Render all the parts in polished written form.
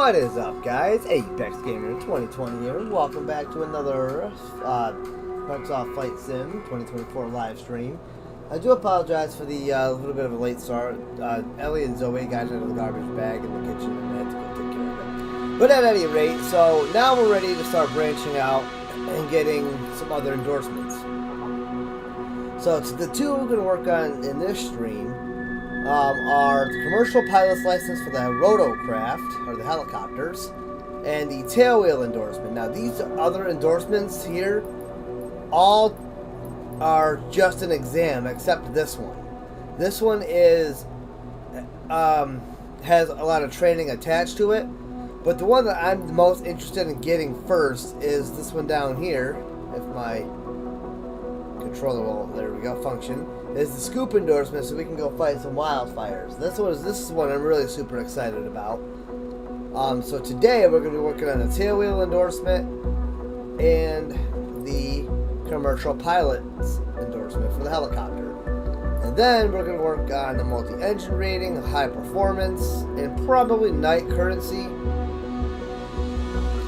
What is up, guys? Apex Gamer 2020 here, and welcome back to another Microsoft Flight Sim 2024 live stream. I do apologize for the little bit of a late start. Ellie and Zoe got out of the garbage bag in the kitchen, and I had to go take care of it. But at any rate, so now we're ready to start branching out and getting some other endorsements. So it's the two we're going to work on in this stream. Are the commercial pilot's license for the rotocraft, or the helicopters, and the tailwheel endorsement. Now, these other endorsements here all are just an exam, except this one. This one is has a lot of training attached to it, but the one that I'm the most interested in getting first is this one down here. If my controller will, there we go, function. Is the scoop endorsement, so we can go fight some wildfires. This is one I'm really super excited about. So today we're going to be working on the tailwheel endorsement and the commercial pilot's endorsement for the helicopter. And then we're going to work on the multi-engine rating, high performance, and probably night currency.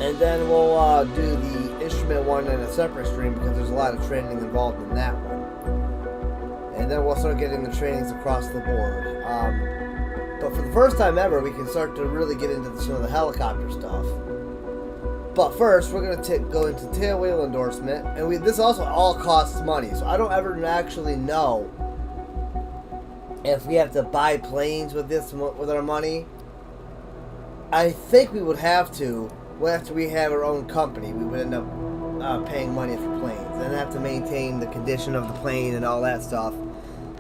And then we'll do the instrument one in a separate stream because there's a lot of training involved in that one. And then we'll start getting the trainings across the board. But for the first time ever, we can start to really get into some of the helicopter stuff. But first, we're going to go into tailwheel endorsement. And this also all costs money. So I don't ever actually know if we have to buy planes with this, with our money. I think we would have to. After we have our own company, we would end up paying money for planes. And have to maintain the condition of the plane and all that stuff.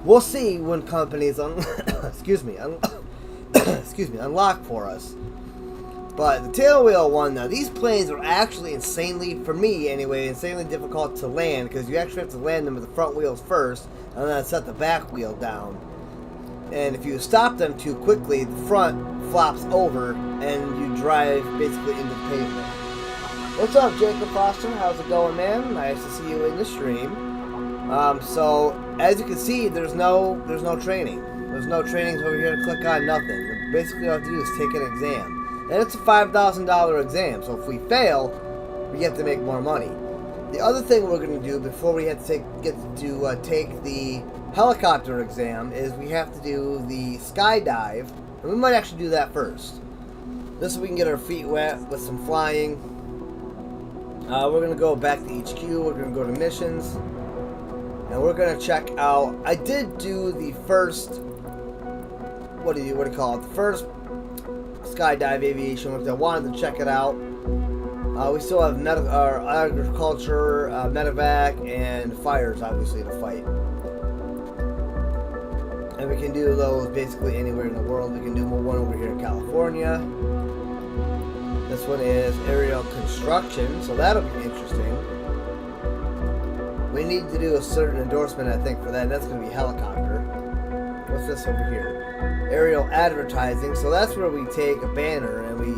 We'll see when companies excuse me, unlock for us. But the tailwheel one, now these planes are actually insanely, for me anyway, insanely difficult to land because you actually have to land them with the front wheels first and then set the back wheel down. And if you stop them too quickly, the front flops over and you drive basically into the pavement. What's up, Jacob Foster? How's it going, man? Nice to see you in the stream. So as you can see, there's no training. There's no trainings over here to click on, nothing. Basically, all you have to do is take an exam, and it's a $5,000 exam. So if we fail, we have to make more money. The other thing we're going to do before we have to take the helicopter exam is we have to do the skydive, and we might actually do that first. This so we can get our feet wet with some flying. We're going to go back to HQ. We're going to go to missions. And we're going to check out... I did do the first... What do you call it? The first skydive aviation, which I wanted to check it out. We still have agriculture, medevac, and fires, obviously, to fight. And we can do those basically anywhere in the world. We can do one over here in California. This one is aerial construction, so that'll be interesting. We need to do a certain endorsement, I think, for that, and that's going to be helicopter. What's this over here? Aerial advertising, so that's where we take a banner and we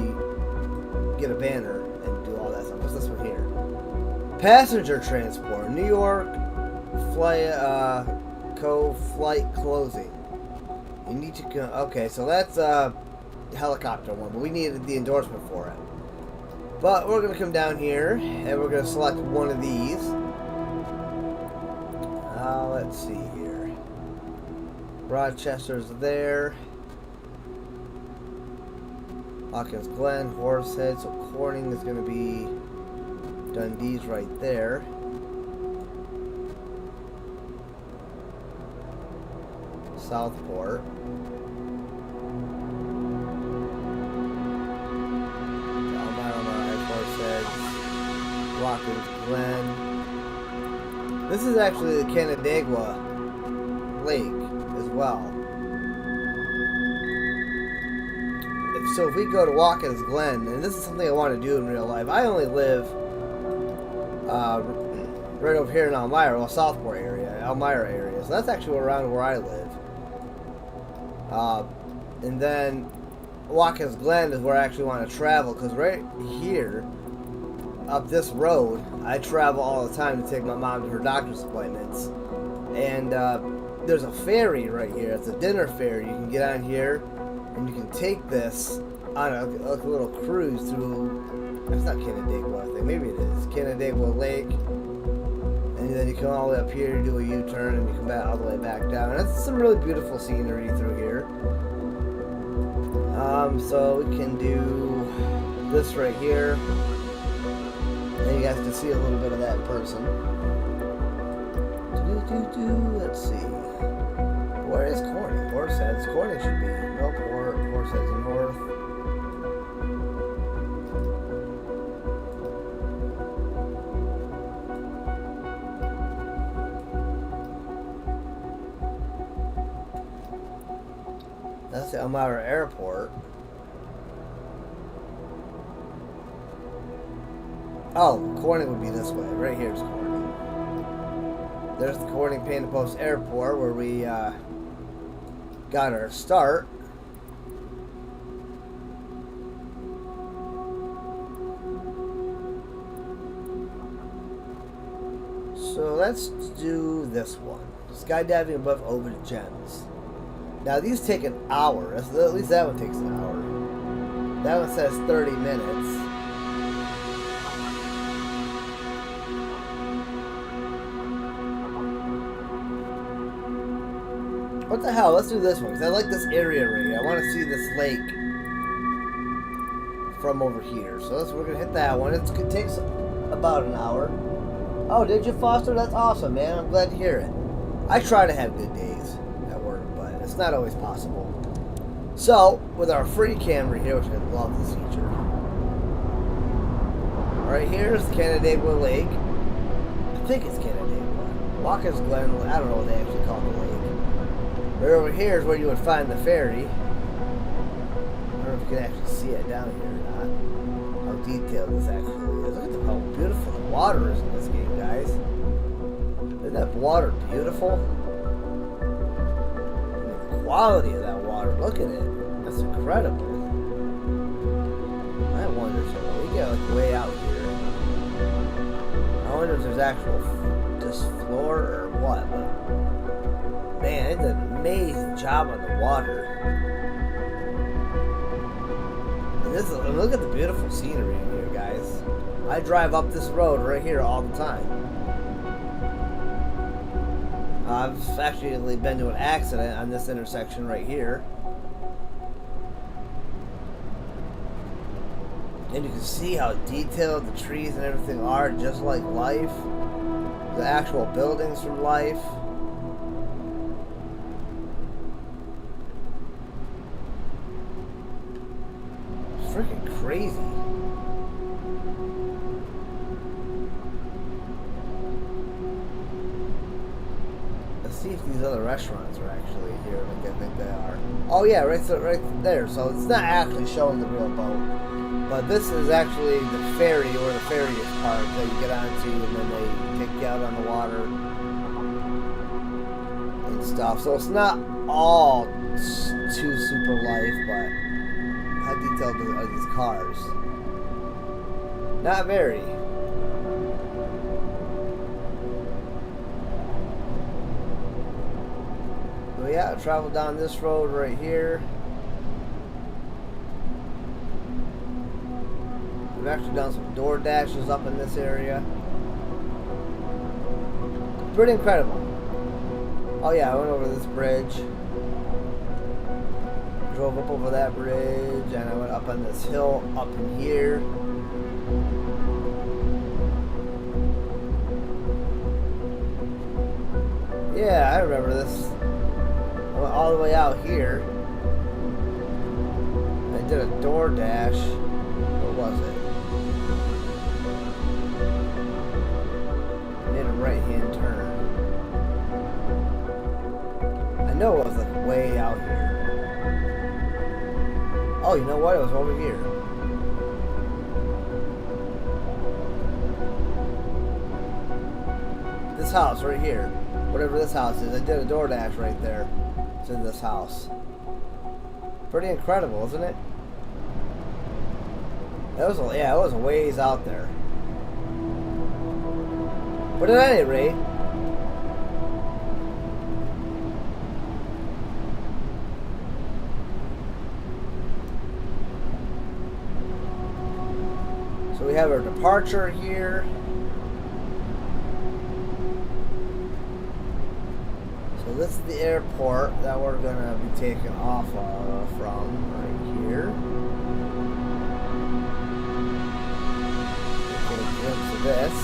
get a banner and do all that stuff. What's this one here? Passenger transport, New York, flight closing. You need to go, okay, so that's helicopter one, but we needed the endorsement for it. But we're going to come down here and we're going to select one of these. Let's see here. Rochester's there. Hawkins Glen, Horsehead, so Corning is going to be Dundee's right there. Southport. Horsehead, Watkins Glen. This is actually the Canandaigua Lake as well. So if we go to Watkins Glen, and this is something I want to do in real life, I only live right over here in Elmira, well, Southport area, Elmira area. So that's actually around where I live. And then Watkins Glen is where I actually want to travel, because right here, up this road, I travel all the time to take my mom to her doctor's appointments. And there's a ferry right here. It's a dinner ferry. You can get on here and you can take this on a little cruise through. It's not Canandaigua, I think. Maybe it is Canandaigua Lake. And then you come all the way up here, you do a U-turn, and you come back all the way back down. And it's some really beautiful scenery through here. So we can do this right here. And you guys can see a little bit of that in person. Let's see. Where is Corning? Horseheads. Corning should be. Nope, Horseheads north. That's the Elmira Airport. Oh, Corning would be this way. Right here's Corning. There's the Corning Painted Post Airport where we got our start. So let's do this one. Skydiving above Ovid Gems. Now these take an hour. At least that one takes an hour. That one says 30 minutes. What the hell? Let's do this one, because I like this area right here. I want to see this lake from over here. So we're going to hit that one. It takes about an hour. Oh, did you, Foster? That's awesome, man. I'm glad to hear it. I try to have good days at work, but it's not always possible. So, with our free camera here, which I love this feature. Right here is Canandaigua Lake. I think it's Canandaigua. Watkins Glen, I don't know what they actually call the lake. Right over here is where you would find the ferry. I don't know if you can actually see it down here or not. How detailed this actually is. Look at how beautiful the water is in this game, guys. Isn't that water beautiful? The quality of that water, look at it. That's incredible. I wonder, so we get like way out here. I wonder if there's actual just floor or what, but man, it's an amazing job on the water. And look at the beautiful scenery in here, guys. I drive up this road right here all the time. I've actually been to an accident on this intersection right here. And you can see how detailed the trees and everything are, just like life. The actual buildings from life. It's freaking crazy. Let's see if these other restaurants are actually here, like I think they are. Oh yeah, right there. So it's not actually showing the real boat. But this is actually the ferry, or the ferry is part that you get onto, and then they take you out on the water and stuff. So it's not all too super life, but how detailed are these cars? Not very. So yeah, travel down this road right here. We've actually done some door dashes up in this area. Pretty incredible. Oh yeah, I went over this bridge. Drove up over that bridge, and I went up on this hill up in here. Yeah, I remember this. I went all the way out here. I did a door dash. What was it? Right-hand turn. I know it was like way out here. Oh, you know what? It was over here. This house right here. Whatever this house is. I did a DoorDash right there. It's in this house. Pretty incredible, isn't it? It was a ways out there. But at any rate, have our departure here. So this is the airport that we're going to be taking off from right here. Get a glimpse of this.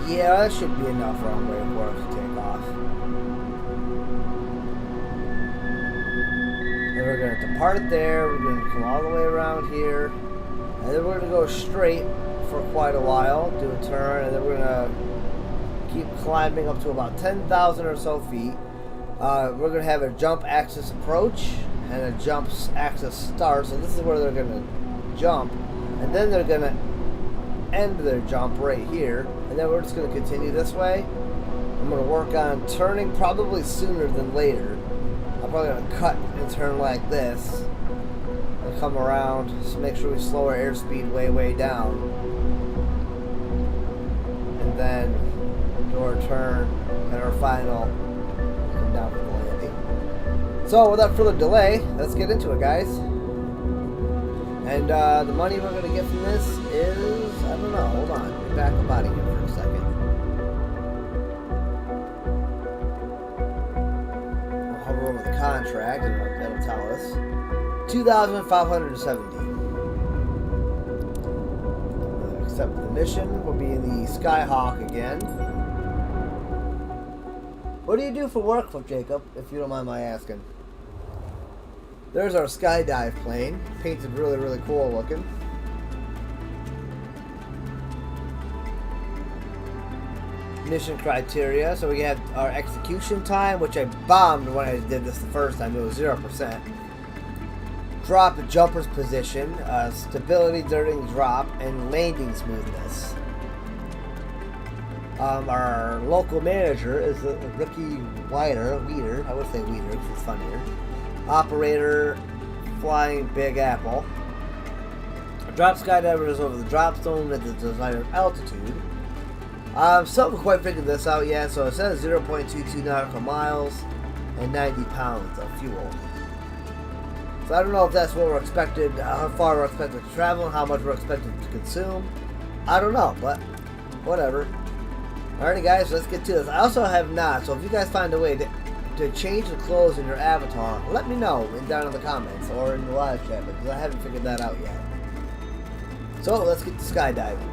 Yeah, that should be enough runway for us to take off. Then we're going to depart it there. We're going to come all the way around here. And then we're going to go straight for quite a while, do a turn, and then we're going to keep climbing up to about 10,000 or so feet. We're going to have a jump axis approach and a jump axis start. So this is where they're going to jump. And then they're going to end their jump right here. And then we're just going to continue this way. I'm going to work on turning probably sooner than later. I'm probably going to cut and turn like this. And come around, just make sure we slow our airspeed way down. And then do our turn and our final come down for the landing. So without further delay, let's get into it, guys. And the money we're going to get from this is, I don't know, hold on, let me back up out of here for a second. We'll hover over the contract and that'll tell us. 2,570. Accept the mission. We'll be in the Skyhawk again. What do you do for work, Jacob, if you don't mind my asking? There's our skydive plane. Painted really cool looking. Mission criteria. So we have our execution time, which I bombed when I did this the first time. It was 0%. Drop jumper's position, stability during drop, and landing smoothness. Our local manager is Ricky Weeder. I would say Weeder because it's funnier. Operator, Flying Big Apple. Drop skydiver is over the drop zone at the desired altitude. Still haven't quite figured this out yet, so it says 0.22 nautical miles and 90 pounds of fuel. So I don't know if that's what we're expected, how far we're expected to travel, and how much we're expected to consume. I don't know, but whatever. Alrighty guys, let's get to this. I also have not, so if you guys find a way to change the clothes in your avatar, let me know down in the comments or in the live chat, because I haven't figured that out yet. So let's get to skydiving.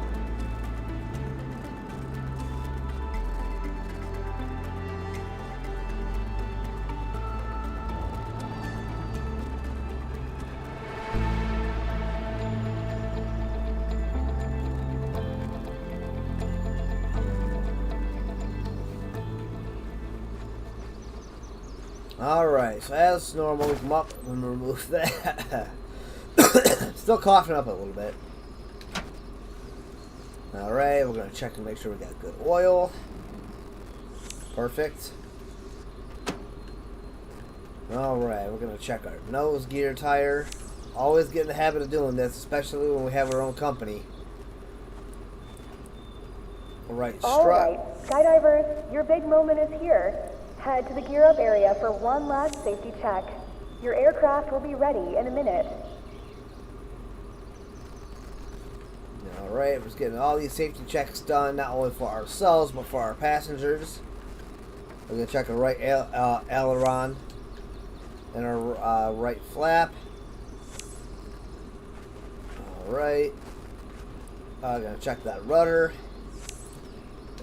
Alright, so as normal, we come up and remove that. Still coughing up a little bit. Alright, we're going to check and make sure we got good oil. Perfect. Alright, we're going to check our nose gear tire. Always get in the habit of doing this, especially when we have our own company. Alright, Alright, skydivers, your big moment is here. Head to the gear up area for one last safety check. Your aircraft will be ready in a minute. Alright, we're just getting all these safety checks done, not only for ourselves, but for our passengers. We're going to check our right aileron and our right flap. Alright. I'm going to check that rudder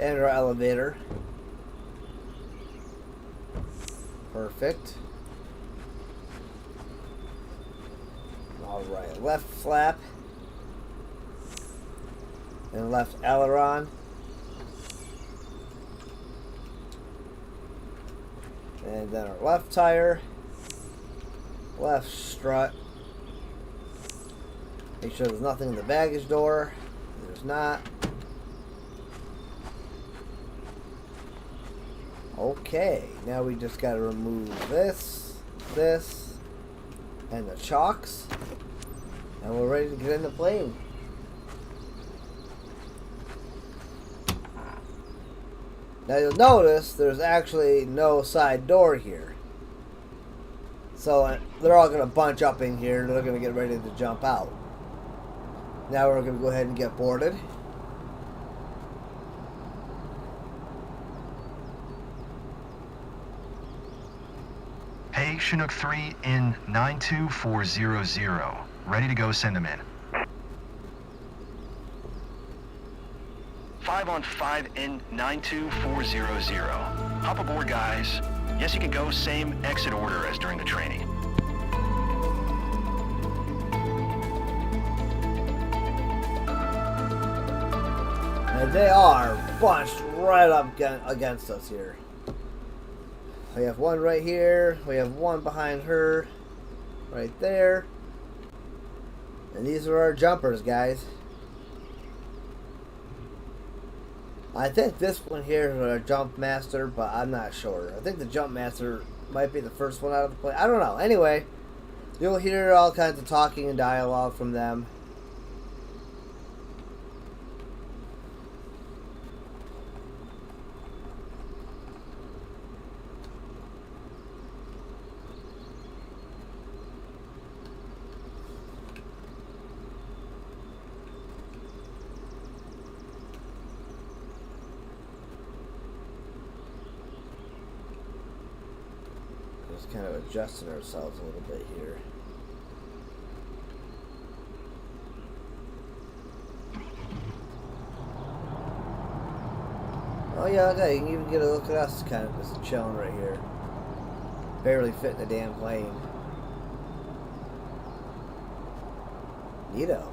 and our elevator. Perfect. Alright, left flap and left aileron. And then our left tire, left strut. Make sure there's nothing in the baggage door. There's not. Okay, now we just got to remove this, and the chocks, and we're ready to get in the plane. Now you'll notice there's actually no side door here. So they're all going to bunch up in here and they're going to get ready to jump out. Now we're going to go ahead and get boarded. Hey, Chinook 3 in 92400. Ready to go, send them in. 5 on 5 in 92400. Hop aboard, guys. Yes, you can go, same exit order as during the training. And they are bunched right up against us here. We have one right here. We have one behind her. Right there. And these are our jumpers, guys. I think this one here is our jump master, but I'm not sure. I think the jump master might be the first one out of the plane. I don't know. Anyway, you'll hear all kinds of talking and dialogue from them. Just kind of adjusting ourselves a little bit here. Oh yeah, okay, you can even get a look at us kind of just chilling right here. Barely fit in the damn plane. Neato.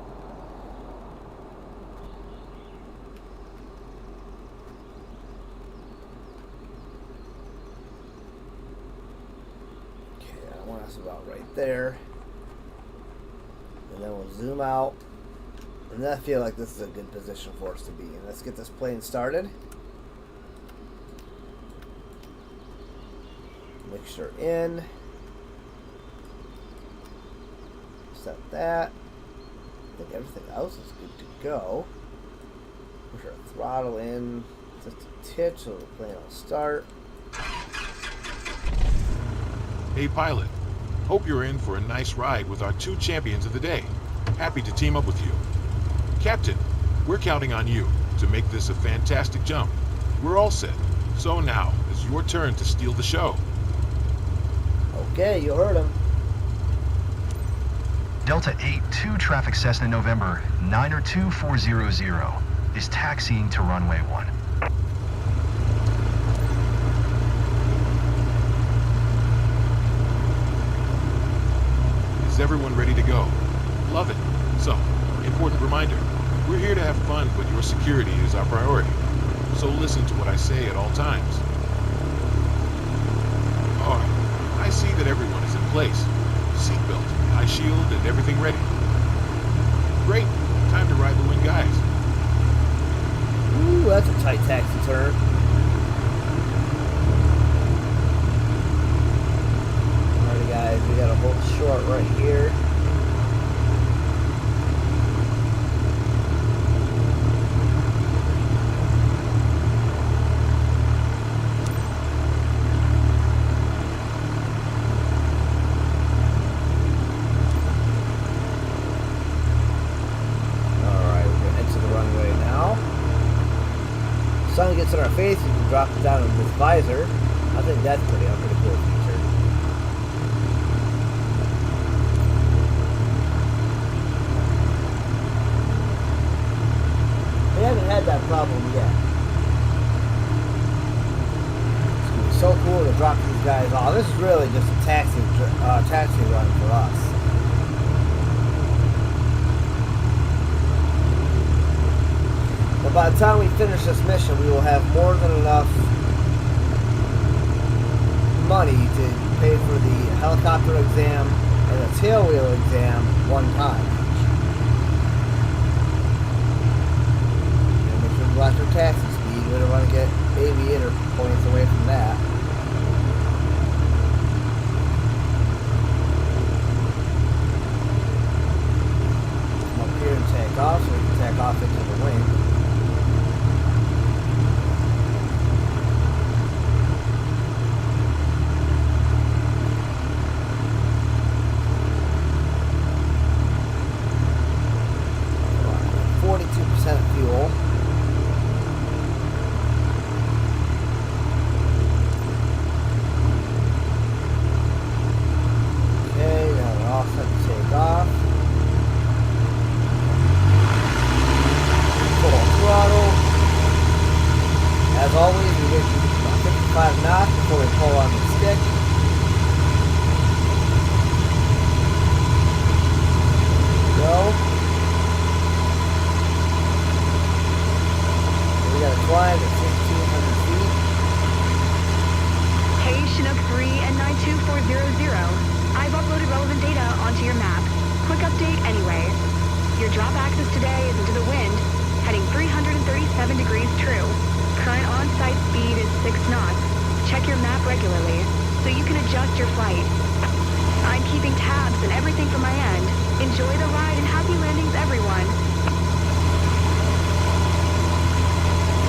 About right there, and then we'll zoom out, and I feel like this is a good position for us to be in. Let's get this plane started. Mixture in, set that. I think everything else is good to go. Push our throttle in just a titch so the plane will start. Hey pilot, hope you're in for a nice ride with our two champions of the day. Happy to team up with you. Captain, we're counting on you to make this a fantastic jump. We're all set, so now it's your turn to steal the show. Okay, you heard him. Delta 8-2 traffic Cessna November 92400 is taxiing to runway 1. Is everyone ready to go? Love it. So, important reminder, we're here to have fun, but your security is our priority. So listen to what I say at all times. Alright, I see that everyone is in place. Seatbelt, eye shield, and everything ready. Great, time to ride the wing, guys. Ooh, that's a tight taxi turn. Alrighty guys, we gotta hold short right here. Sun gets in our face, you can drop it down in this visor. I think that's a pretty cool feature. We haven't had that problem yet. It's going to be so cool to drop these guys off. This is really just a taxi run for us. But by the time we finish this mission, we will have more than enough money to pay for the helicopter exam and the tailwheel exam one time. And make sure we watch our taxi speed. We don't want to get aviator points away from that. Come up here and take off, so we can take off into the wing. always, we get to about 55 knots before we pull on the stick. Go. We got to climb at 1,500 feet. Hey, Chinook 3 and 92400. I've uploaded relevant data onto your map. Quick update anyway. Your drop axis today is into the wind, heading 337 degrees true. Current on-site speed is 6 knots. Check your map regularly, so you can adjust your flight. I'm keeping tabs and everything from my end. Enjoy the ride and happy landings, everyone.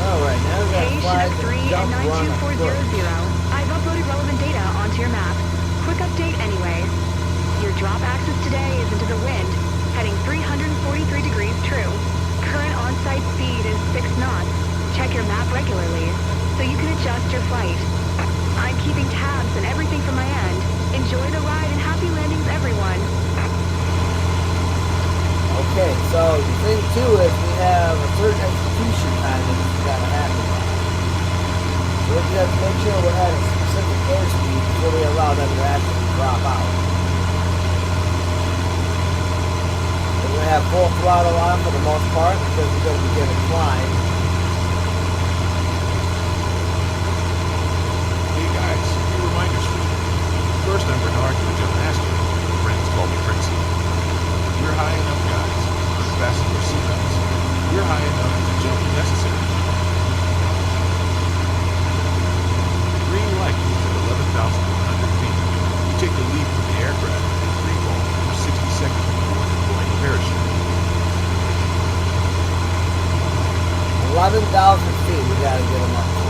Alright, now we got Hey, to fly Chinook 3 the and jump run 92400. I've uploaded relevant data onto your map. Quick update anyway. Your drop axis today is into the wind, heading 343 degrees true. Current on-site speed is 6 knots. Check your map regularly, so you can adjust your flight. I'm keeping tabs and everything from my end. Enjoy the ride and happy landings, everyone. Okay, so the thing too is we have a certain execution time that this has got to happen by. So we have to make sure we're at a specific airspeed before we allow them to actually drop out. We're going to have full throttle on for the most part because we're going to begin a climb. Hey guys, a few reminders for you. First, I'm Bernard, the jump master. Friends call me Princey. We're high enough, guys. Fasten your seatbelts. We're high enough to jump if necessary. Green light is at 11,100 feet. You take the lead from the aircraft in free fall for 60 seconds before deploying the parachute. 11,000 feet we got to get them up to.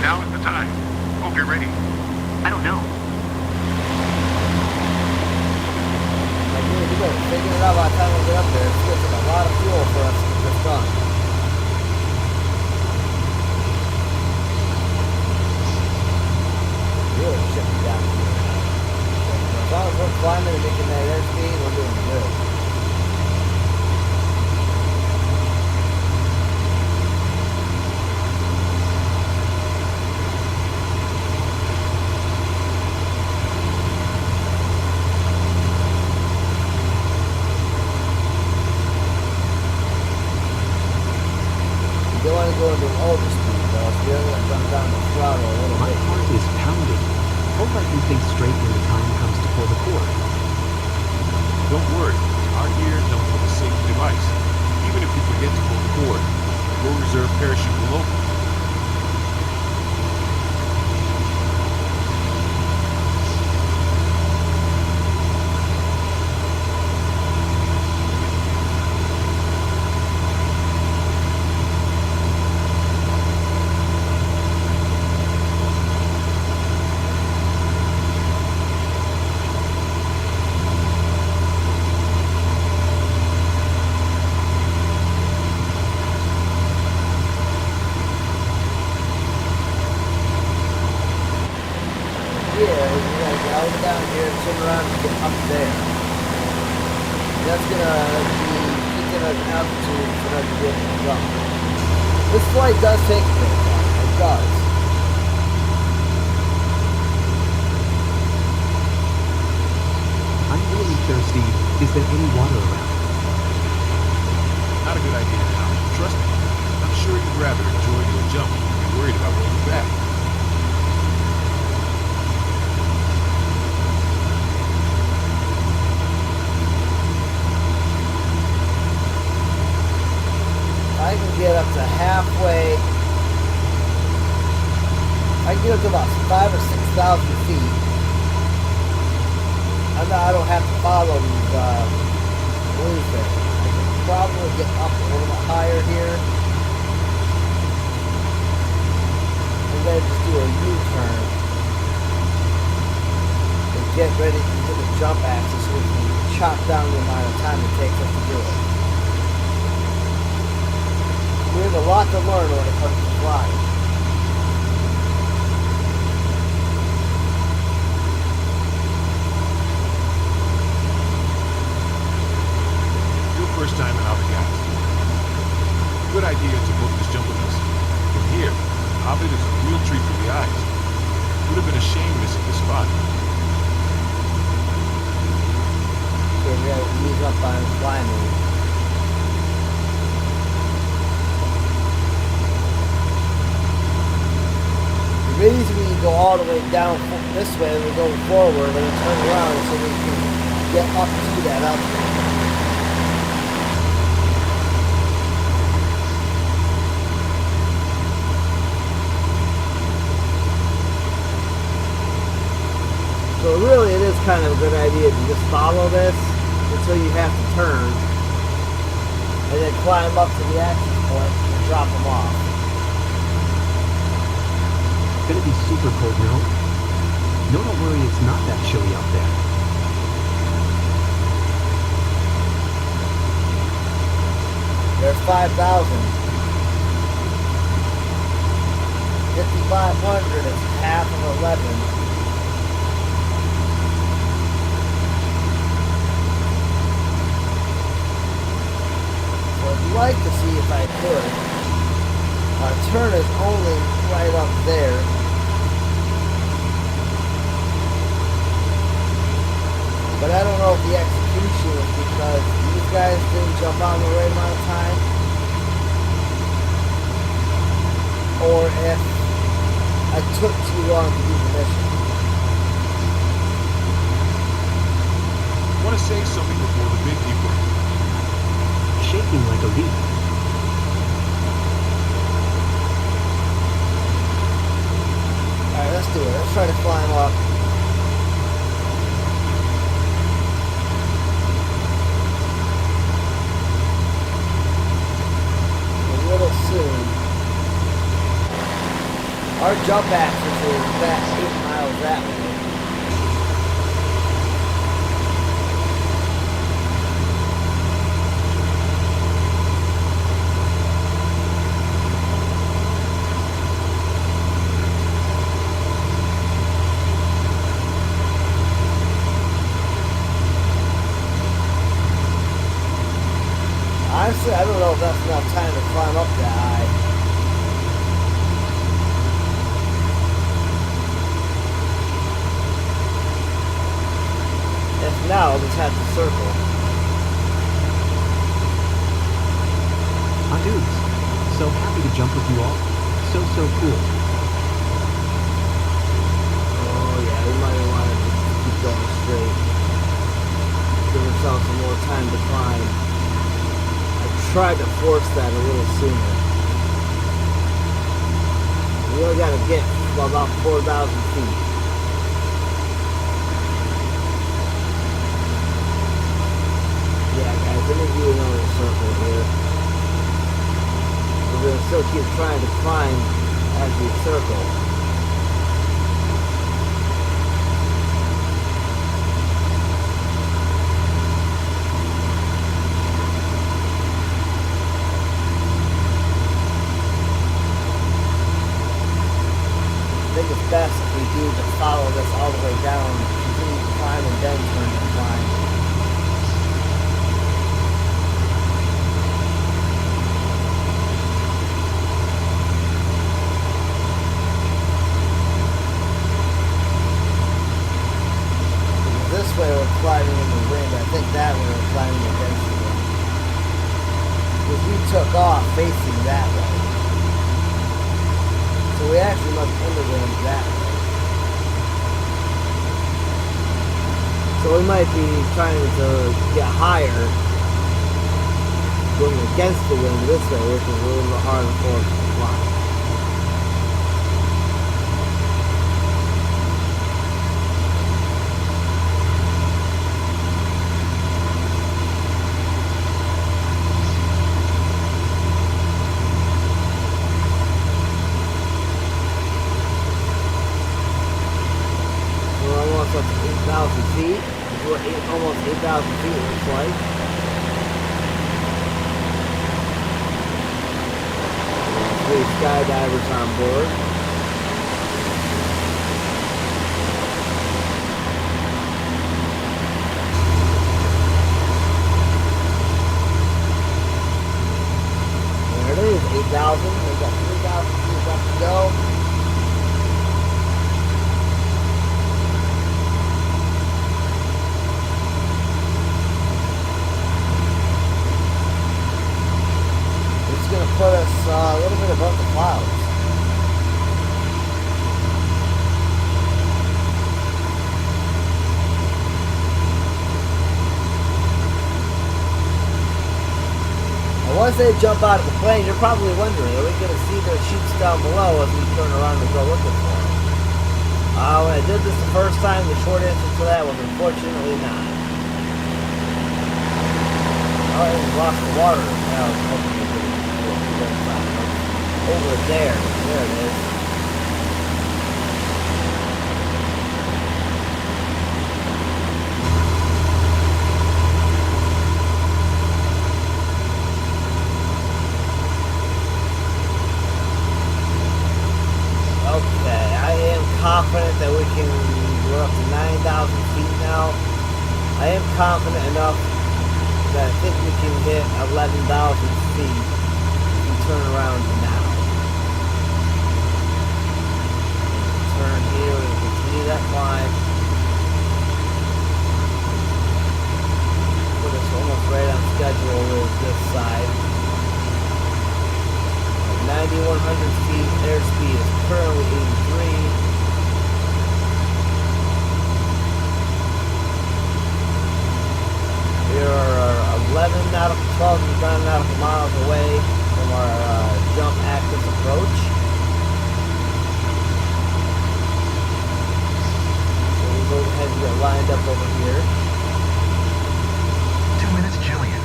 Now is the time. Hope you're ready. I don't know. Like, we got to figure it out by the time we get up there. It's going to take a lot of fuel for us to get this done. Really should be down here. As long as we're climbing and making that airspeed, we're doing good. You don't want to go into an overspeed though, so you're going to jump down the throttle a little My bit. heart is pounding. Hope I can think straight when the time comes to pull the cord. Don't worry. Our gear comes with a safety device. Even if you forget to pull the cord, your reserve parachute will open. Here, we're going to go down here and turn around and get up there. That's going to be keeping us altitude for us to be able to jump. This flight does take a bit, though. It does. I'm really thirsty. Is there any water around? Not a good idea now. Trust me. I'm sure you'd rather enjoy your jump than be worried about rolling back. I can get up to halfway. I can get up to about 5,000 or 6,000 feet. I don't have to follow these blues there. I can probably get up a little bit higher here. And then just do a U-turn. And get ready to hit the jump axis so we can chop down the amount of time it takes us to do it. We have a lot to learn when it comes to flying. down this way and we go forward and then turn around so we can get up to that upgrade. So really it is kind of a good idea to just follow this until you have to turn and then climb up to the access point and drop them off. It's gonna be super cold, no? No, don't worry, it's not that chilly out there. There's 5,000. 5,500 is half of 11. I'd like to see if I could. Our turn is only right up there. But I don't know if the execution is because these guys didn't jump on the right amount of time, or if I took too long to do the mission. Want to say something before the big debug? Shaking like a leaf. Alright, let's do it. Let's try to climb up. A little soon. Our jump axis is back 8 miles that way. Honestly, I don't know if that's enough time to climb up that high. If not, I'll just have to circle. Ah, dudes. So happy to jump with you all. So cool. Oh yeah, we might have wanted to keep going straight. Give ourselves some more time to climb. Tried to force that a little sooner. We only got to get about 4,000 feet. Yeah, guys, let me do another circle here. We're going to still keep trying to climb as we circle. I think it's best if we do to follow this all the way down, continue to climb and then turn and climb. This way we're climbing in the wind. I think that way we're climbing against the wind. Because we took off facing that way. So we actually must end the wind that way. So we might be trying to get higher, going against the wind this way, which is a little bit harder for us to fly. Up to 8,000 feet. Almost 8,000 feet, it looks like. Three skydivers on board. There it is, 8,000. We've got 3,000 feet left to go. Put us a little bit above the clouds. once they jump out of the plane, you're probably wondering, are we going to see their chutes down below as we turn around and go looking for them? When I did this the first time, the short answer to that was unfortunately not. Oh, I lost the water. Now I was hoping to get it over there. There it is. Okay, I am confident that we can, we're up to 9,000 feet now. I am confident enough that I think we can hit 11,000 feet and turn around now. Turn here and continue that climb. Put us almost right on schedule with this side. 9,100 feet, airspeed is currently 83. We are 11 nautical, 12 nautical miles away from our jump axis approach. So we'll go ahead and get lined up over here. 2 minutes, Jillian.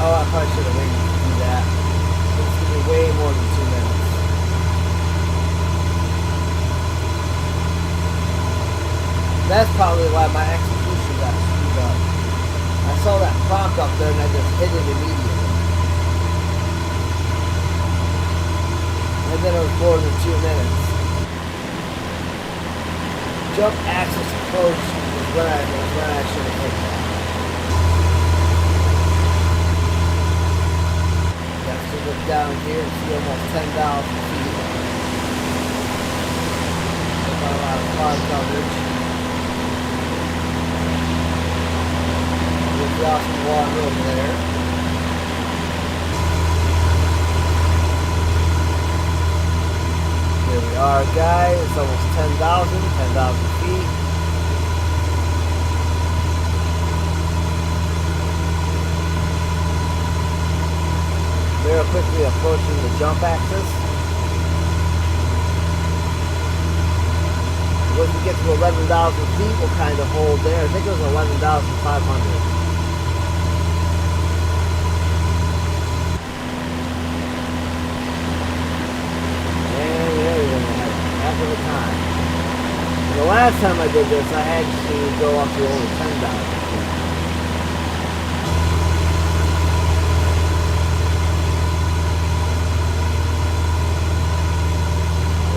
Oh, I probably should have waited to do that. It's going to be way more than 2 minutes. That's probably why my execution got screwed up. I saw that clock up there and I just hit it immediately. And then it was more than 2 minutes. Jump axis approach is when I should have hit that. Look down here and see almost 10,000 feet. Got a lot of cloud coverage. We've got some water over there. Here we are, guys. It's almost 10,000 feet. Very quickly approaching the jump axis. When we get to 11,000 feet, we'll kind of hold there. I think it was 11,500. And there we go. After the time. The last time I did this, I actually go up to over 10,000 feet.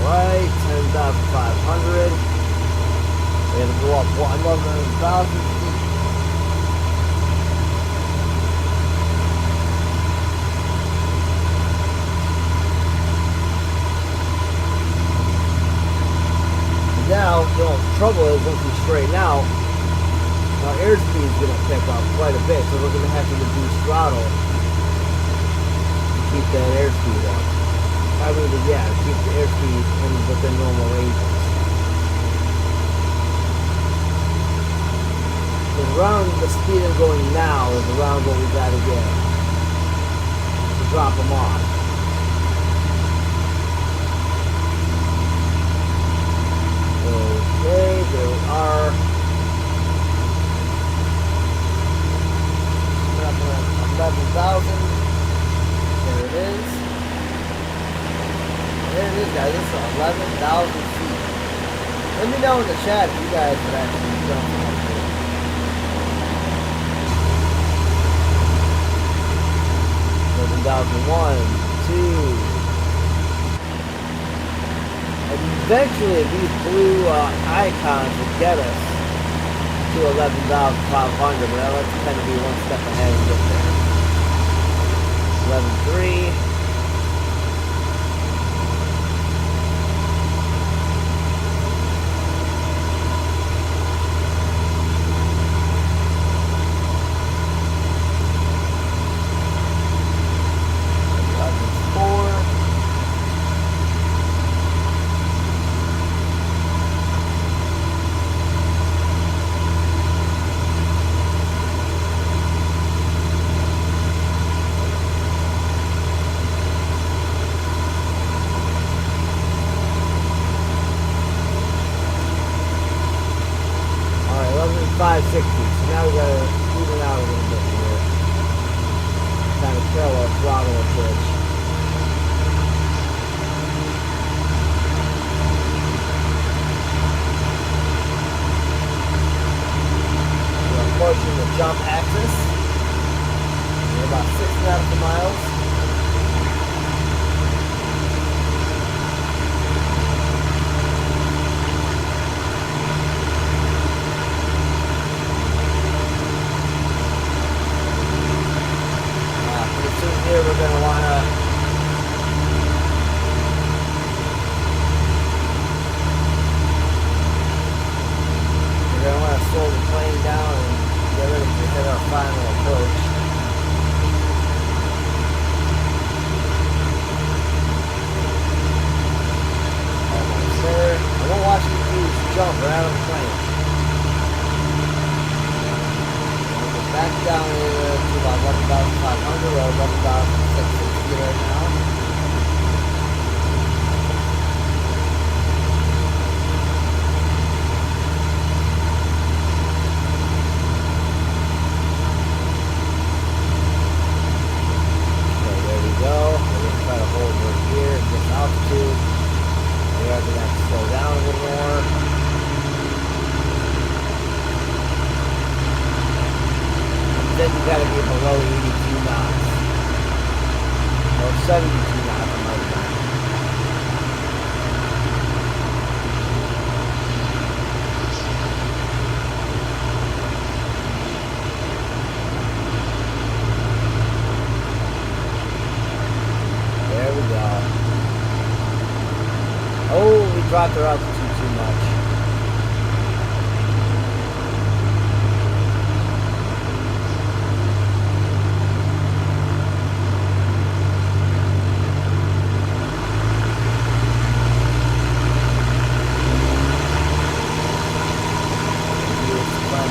Right, 10,500. We have to go up another 1,000 feet. Now, the trouble is once we straighten out, our airspeed is going to pick up quite a bit, so we're going to have to reduce throttle to keep that airspeed up. I mean, yeah, keep the airspeed within normal ranges. Because around the speed I'm going now is around what we gotta get to drop them off. Okay, there we are. 11,000. There it is. There it is, guys. This is 11,000 feet. Let me know in the chat if you guys have actually jumped up here. $11,001, 2. And eventually, these blue icons will get us to 11,500, but let's kind of be one step ahead and get there. 11,3. 60, so now we gotta even out a little bit here. Kind of kill our throttle a bit. We're approaching the jump axis. We're about 6 nautical miles. Here we're going to want to slow the plane down and get ready to hit our final approach. Almost there. I won't watch you dudes jump right out of the plane. Back down here to about 11,500 or 11,660 right now. Okay, there we go. We're going to try to hold right here at this altitude. We're going to have to slow down a little more. Then you gotta be below 82 knots. Or 72 knots, I might have. There we go. Oh, we dropped our altitude too much.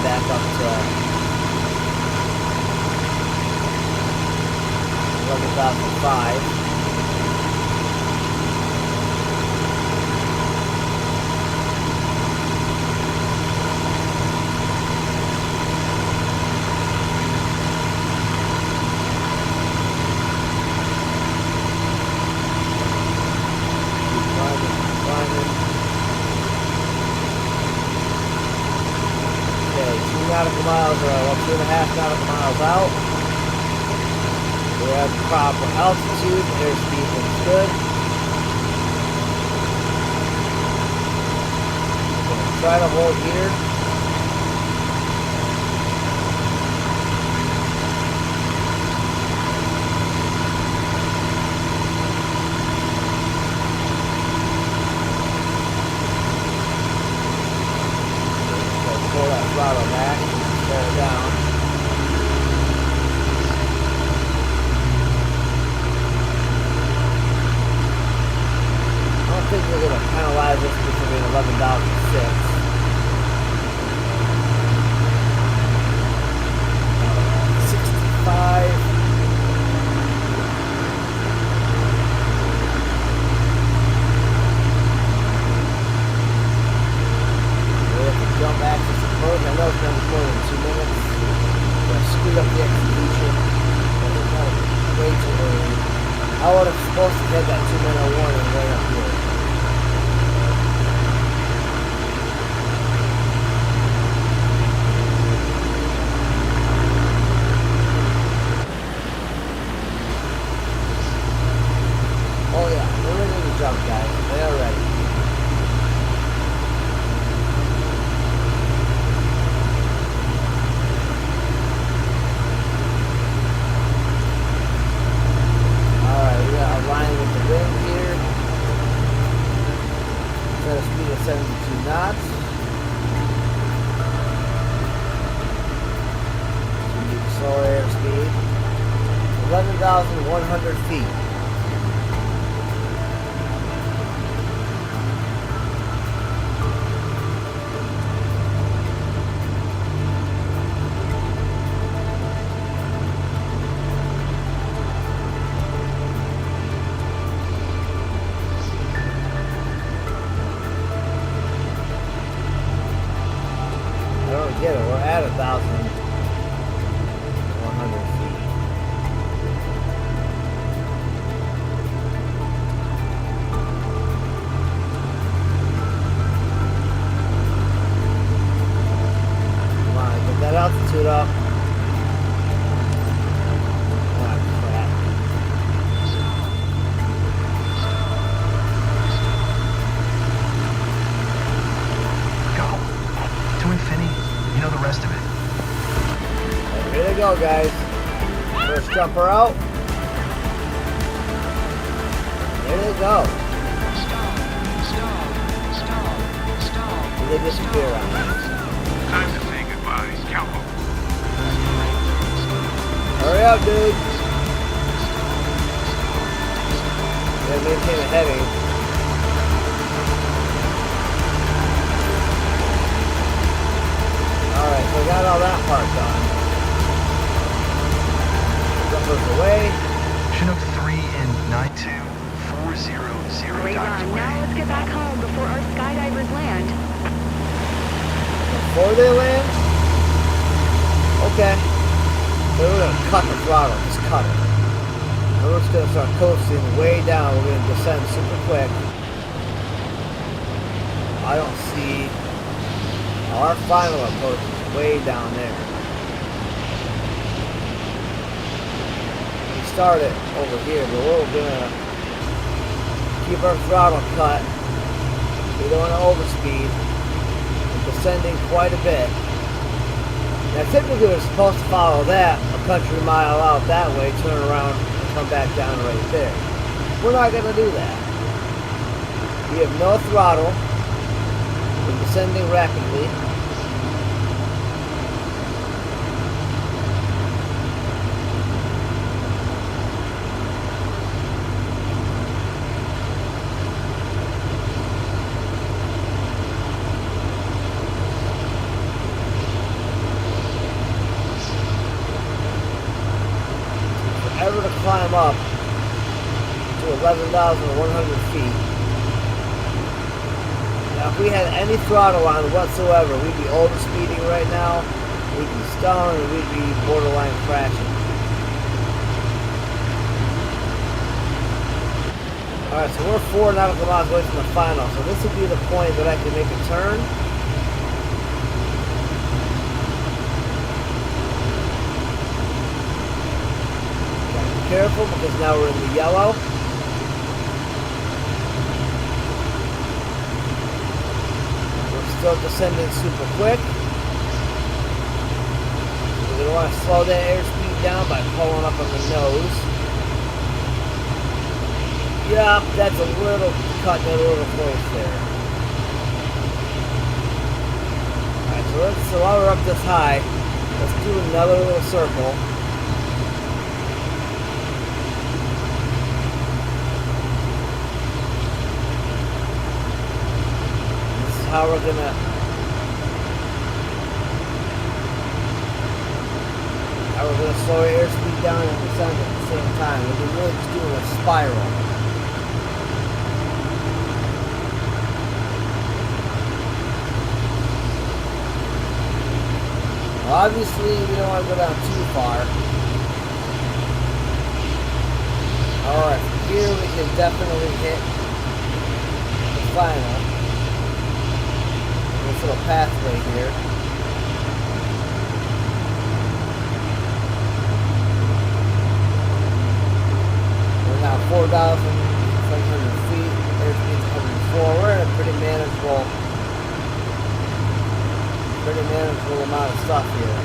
Back up to 11,005. Nautical miles, or about 2.5 nautical miles out. We have the proper altitude, airspeed looks good. We're going to try to hold here. Pull that throttle back, slow it down. I don't think we're going to penalize this because we're at 11,006. 65. Jump axis approach. I know it's going to be more than 2 minutes. I'm going to speed up the execution. But it's not way too early. I would have supposed to get that 2-minute warning right up here. Oh yeah, we're ready to jump, guys. They're ready. Align with the wind here. Set a speed of 72 knots. Slow airspeed. 11,100 feet. Get it. We're at 1,100 feet. Come on, get that altitude up. Ah, crap. Go. To infinity. You know the rest of it. Here they go, guys. First jumper out. There they go. They disappear on me. Time to say goodbye, cowboy. Hurry up, dude. Gotta maintain a heading. Alright, so we got all that part done. Jumpers away. Chinook 3 and 92400 Great Dr. run. Now Way. let's get back home before our skydivers land. Before they land? Okay. So we're gonna cut the throttle. Just cut it. And we're just gonna start coasting way down. We're gonna descend super quick. I don't see... Our final approach is way down there. We start it over here, but we're gonna keep our throttle cut. We don't want to overspeed. We're descending quite a bit. Now typically we're supposed to follow that a country mile out that way, turn around and come back down right there. We're not gonna do that. We have no throttle. We're descending rapidly. Ever to climb up to 11,100 feet. Now, if we had any throttle on whatsoever, we'd be overspeeding right now, we'd be stalling, and we'd be borderline crashing. Alright, so we're 4 nautical miles away from the final, so this would be the point that I can make a turn. Careful because now we're in the yellow. We're still descending super quick. We're going to want to slow that airspeed down by pulling up on the nose. Yup, that's a little cutting it a little close there. Alright, so while we're up this high, let's do another little circle. How we're gonna slow our airspeed down and descend at the same time. We're really just doing a spiral. Well, obviously, we don't want to go down too far. Alright, from here we can definitely hit the final. This little pathway here. We're now 4,700 feet. Airspeed's 104. We're in a pretty manageable amount of stuff here.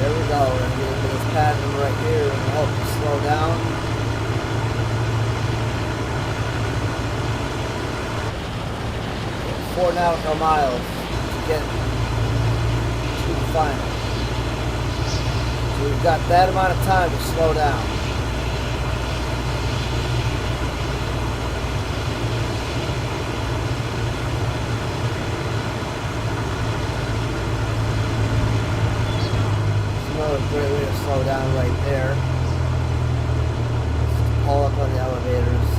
There we go. We're going to get into this pattern right here and hope to slow down. It's 4 nautical miles to get to the final. So we've got that amount of time to slow down. Another great way to slow down right there. Just pull up on the elevators.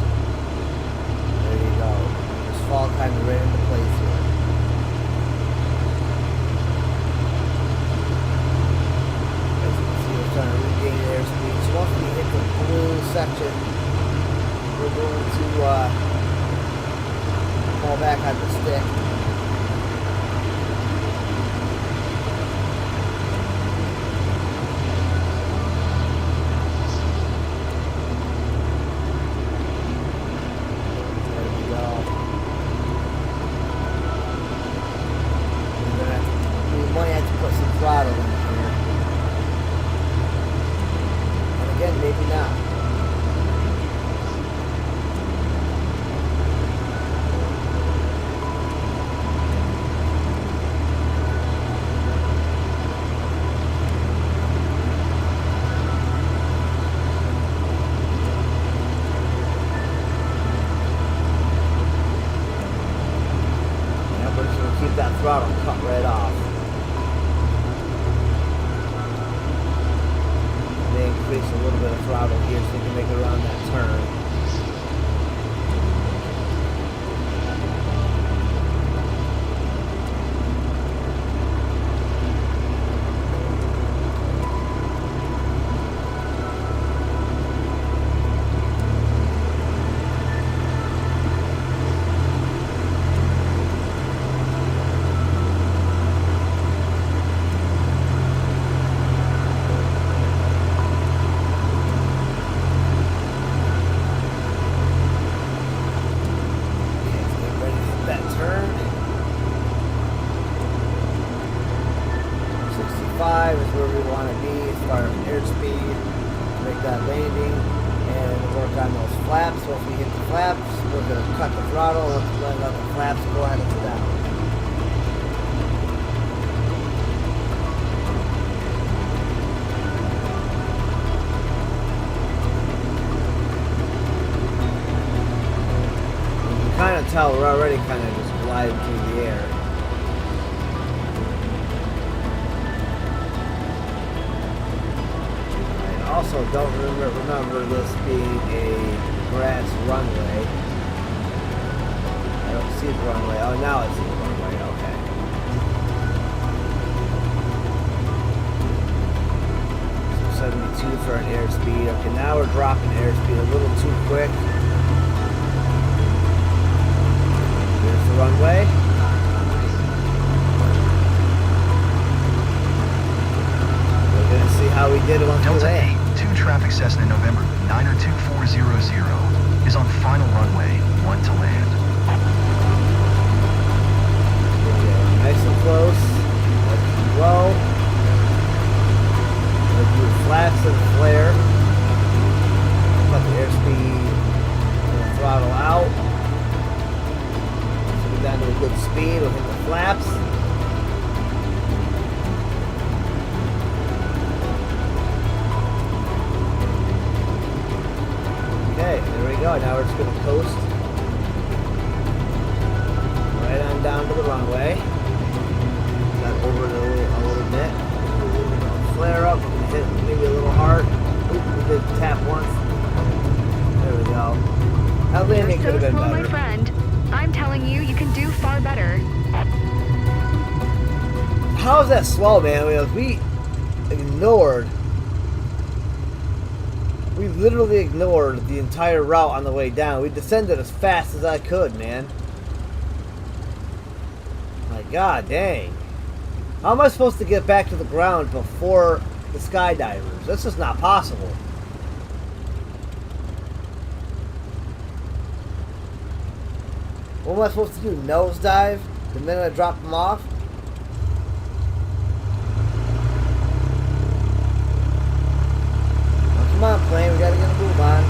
section, we're going to fall back on the stick. Throttle in here. And again, maybe not. Yeah, but it's going to keep that throttle cut right off. Increase a little bit of throttle here so you can make it around that turn. Is where we want to be as far as airspeed to make that landing and work on those flaps. Once we hit the flaps, we're going to cut the throttle and let the flaps go out and down. You can kind of tell we're already kind of just gliding through the air. Also, don't remember this being a grass runway. I don't see the runway. Oh, now I see the runway. Okay. So 72 for an airspeed. Okay, now we're dropping airspeed a little too quick. Here's the runway. We're going to see how we did once we land. Traffic Cessna November 902-400 is on final runway 1 to land. Okay, nice and close. Nice and low. Let's do flaps and flare. Cut the airspeed and throttle out. So we're down to a good speed. We'll hit the flaps. Okay, there we go. Now we're just going to coast right on down to the runway. Got over it a little bit. Flare up. Hit maybe a little hard. Oop, we did tap once. There we go. That landing could have been slow, better. my friend. I'm telling you, you can do far better. How is that slow, man? We ignored. We literally ignored the entire route on the way down. We descended as fast as I could, man. My god, dang. How am I supposed to get back to the ground before the skydivers? That's just not possible. What am I supposed to do? Nosedive the minute I drop them off? Come on, plane, we gotta get a move on.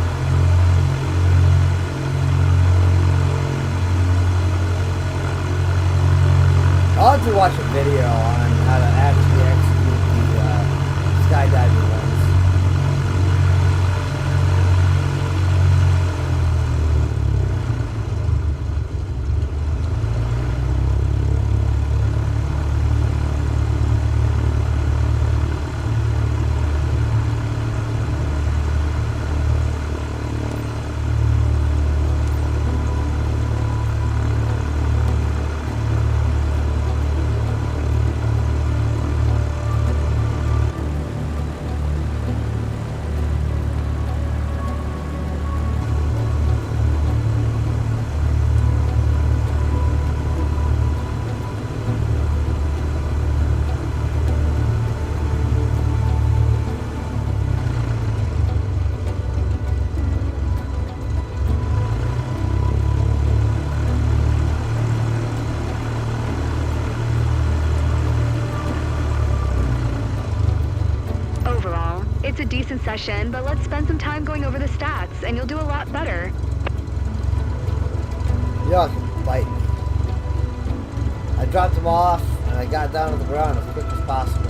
I'll have to watch a video on how to actually execute the skydiving ones. session, but let's spend some time going over the stats, and you'll do a lot better. Y'all can bite me. I dropped him off, and I got down to the ground as quick as possible.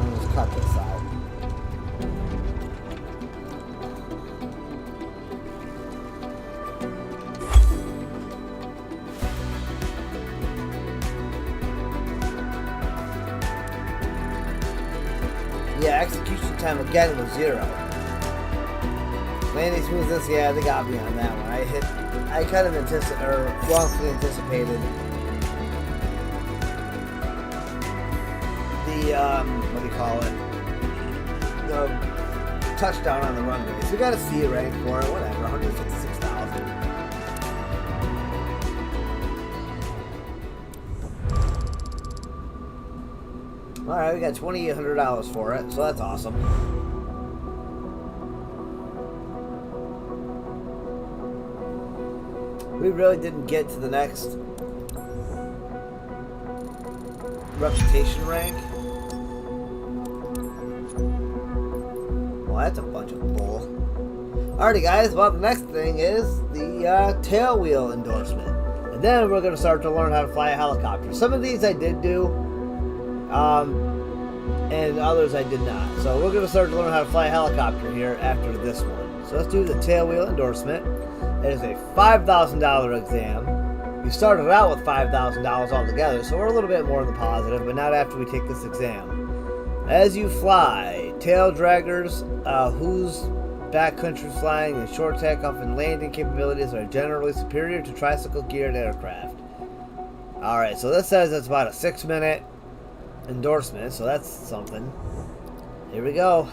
I'll just cut this out. Yeah, execution time again was 0. Landing smoothness, yeah, they got me on that one. I kind of wrongfully anticipated the, what do you call it? The touchdown on the runway. So we got a C rank for it, whatever, 156,000. Alright, we got $2,800 for it, so that's awesome. We really didn't get to the next reputation rank. Well, that's a bunch of bull. Alrighty guys, well the next thing is the tail wheel endorsement. And then we're going to start to learn how to fly a helicopter. Some of these I did do. And others I did not. So we're going to start to learn how to fly a helicopter here after this one. So let's do the tail wheel endorsement. It is a $5,000 exam. We started out with $5,000 altogether, so we're a little bit more in the positive, but not after we take this exam. As you fly, tail draggers whose backcountry flying and short takeoff and landing capabilities are generally superior to tricycle geared aircraft. Alright, so this says it's about a 6-minute endorsement, so that's something. Here we go.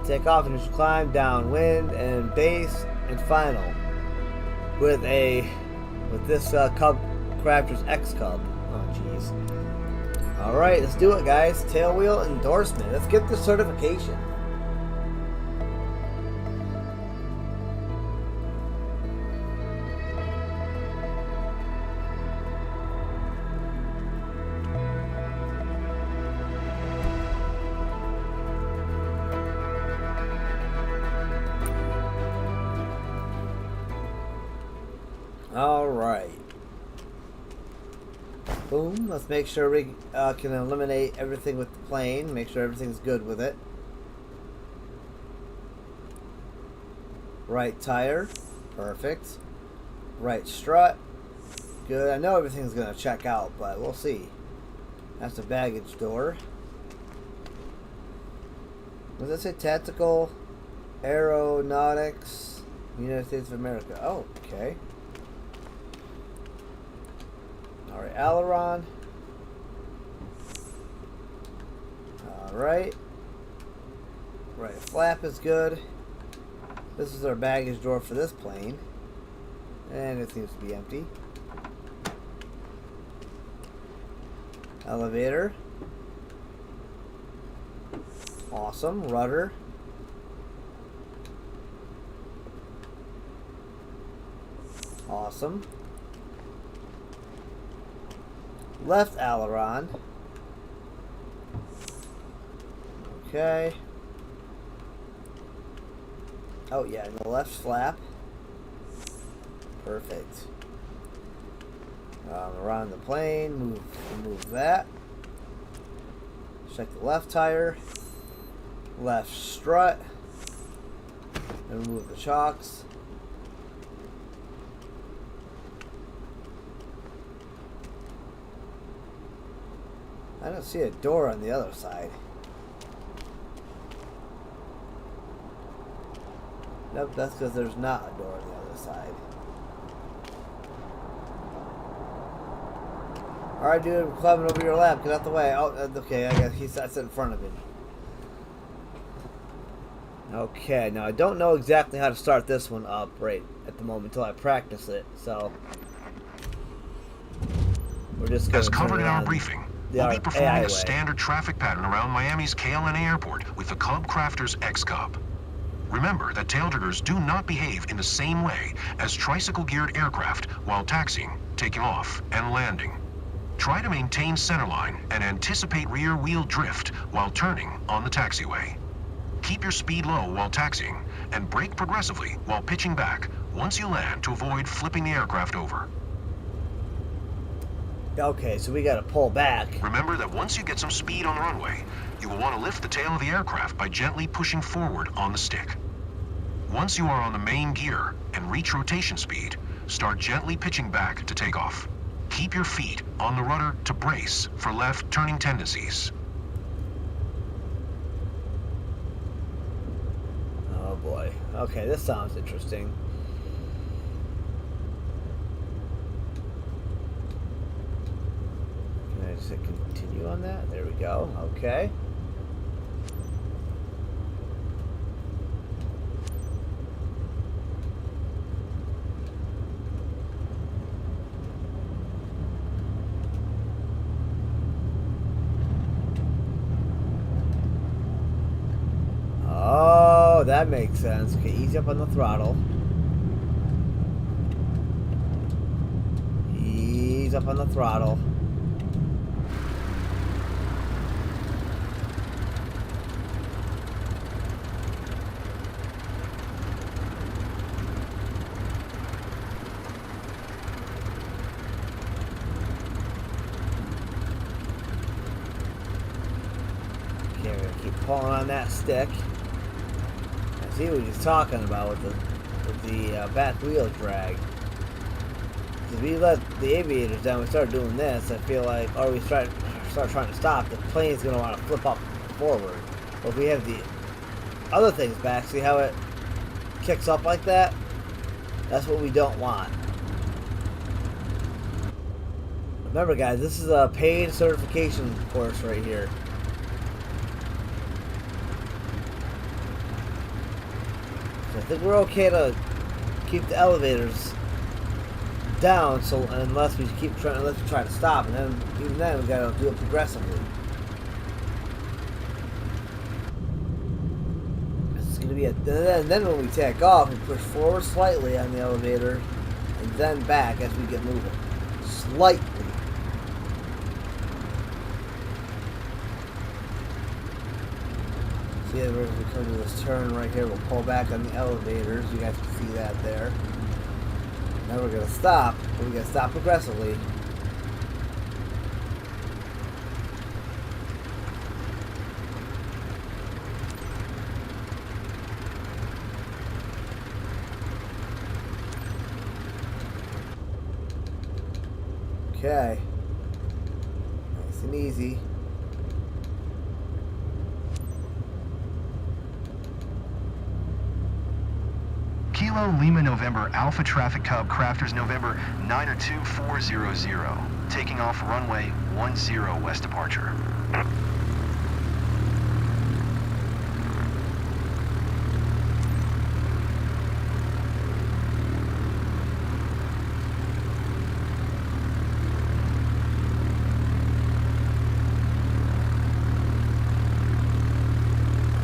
Take off and just climb downwind and base and final with this Cub Crafter's X Cub. Oh jeez. All right, let's do it, guys. Tail wheel endorsement. Let's get the certification. Alright. Boom. Let's make sure we can eliminate everything with the plane. Make sure everything's good with it. Right tire. Perfect. Right strut. Good. I know everything's going to check out, but we'll see. That's the baggage door. What does that say? Tactical Aeronautics, United States of America. Oh, okay. Alright, aileron. Alright. Right, flap is good. This is our baggage door for this plane. And it seems to be empty. Elevator. Awesome. Rudder. Awesome. Left aileron. Okay. Oh yeah, and the left flap. Perfect. Around the plane, move that. Check the left tire. Left strut. And remove the chocks. I don't see a door on the other side. Nope, that's because there's not a door on the other side. Alright, dude, I'm climbing over your lap. Get out the way. Oh, okay, I guess he's that's in front of him. Okay, now I don't know exactly how to start this one up right at the moment until I practice it, so we're just going to as covered in our briefing. We'll be performing a standard traffic pattern around Miami's KLNA airport with the Cub Crafter's X Cub. Remember that taildraggers do not behave in the same way as tricycle-geared aircraft while taxiing, taking off, and landing. Try to maintain centerline and anticipate rear wheel drift while turning on the taxiway. Keep your speed low while taxiing and brake progressively while pitching back once you land to avoid flipping the aircraft over. Okay, so we gotta pull back. Remember that once you get some speed on the runway, you will want to lift the tail of the aircraft by gently pushing forward on the stick. Once you are on the main gear and reach rotation speed, start gently pitching back to take off. Keep your feet on the rudder to brace for left turning tendencies. Oh boy. Okay, this sounds interesting. Can I just hit continue on that? There we go. Okay. Oh, that makes sense. Okay, ease up on the throttle. Ease up on the throttle. Okay, we're gonna keep pulling on that stick. See what he's talking about with the back wheel drag. If we let the aviators down, we start doing this, I feel like, or we start trying to stop, the plane's going to want to flip up forward. But if we have the other things back, see how it kicks up like that? That's what we don't want. Remember guys, this is a paid certification course right here. I think we're okay to keep the elevators down, so unless we try to stop, and then even then we gotta do it progressively. This is gonna be and then when we take off, we push forward slightly on the elevator, and then back as we get moving, slightly. See, as we come to this turn right here, we'll pull back on the elevators. You guys can see that there. Now we're going to stop, but we're going to stop progressively. Okay. Nice and easy. Kilo Lima November Alpha Traffic Cub Crafters November 92400. Taking off runway 10 west departure.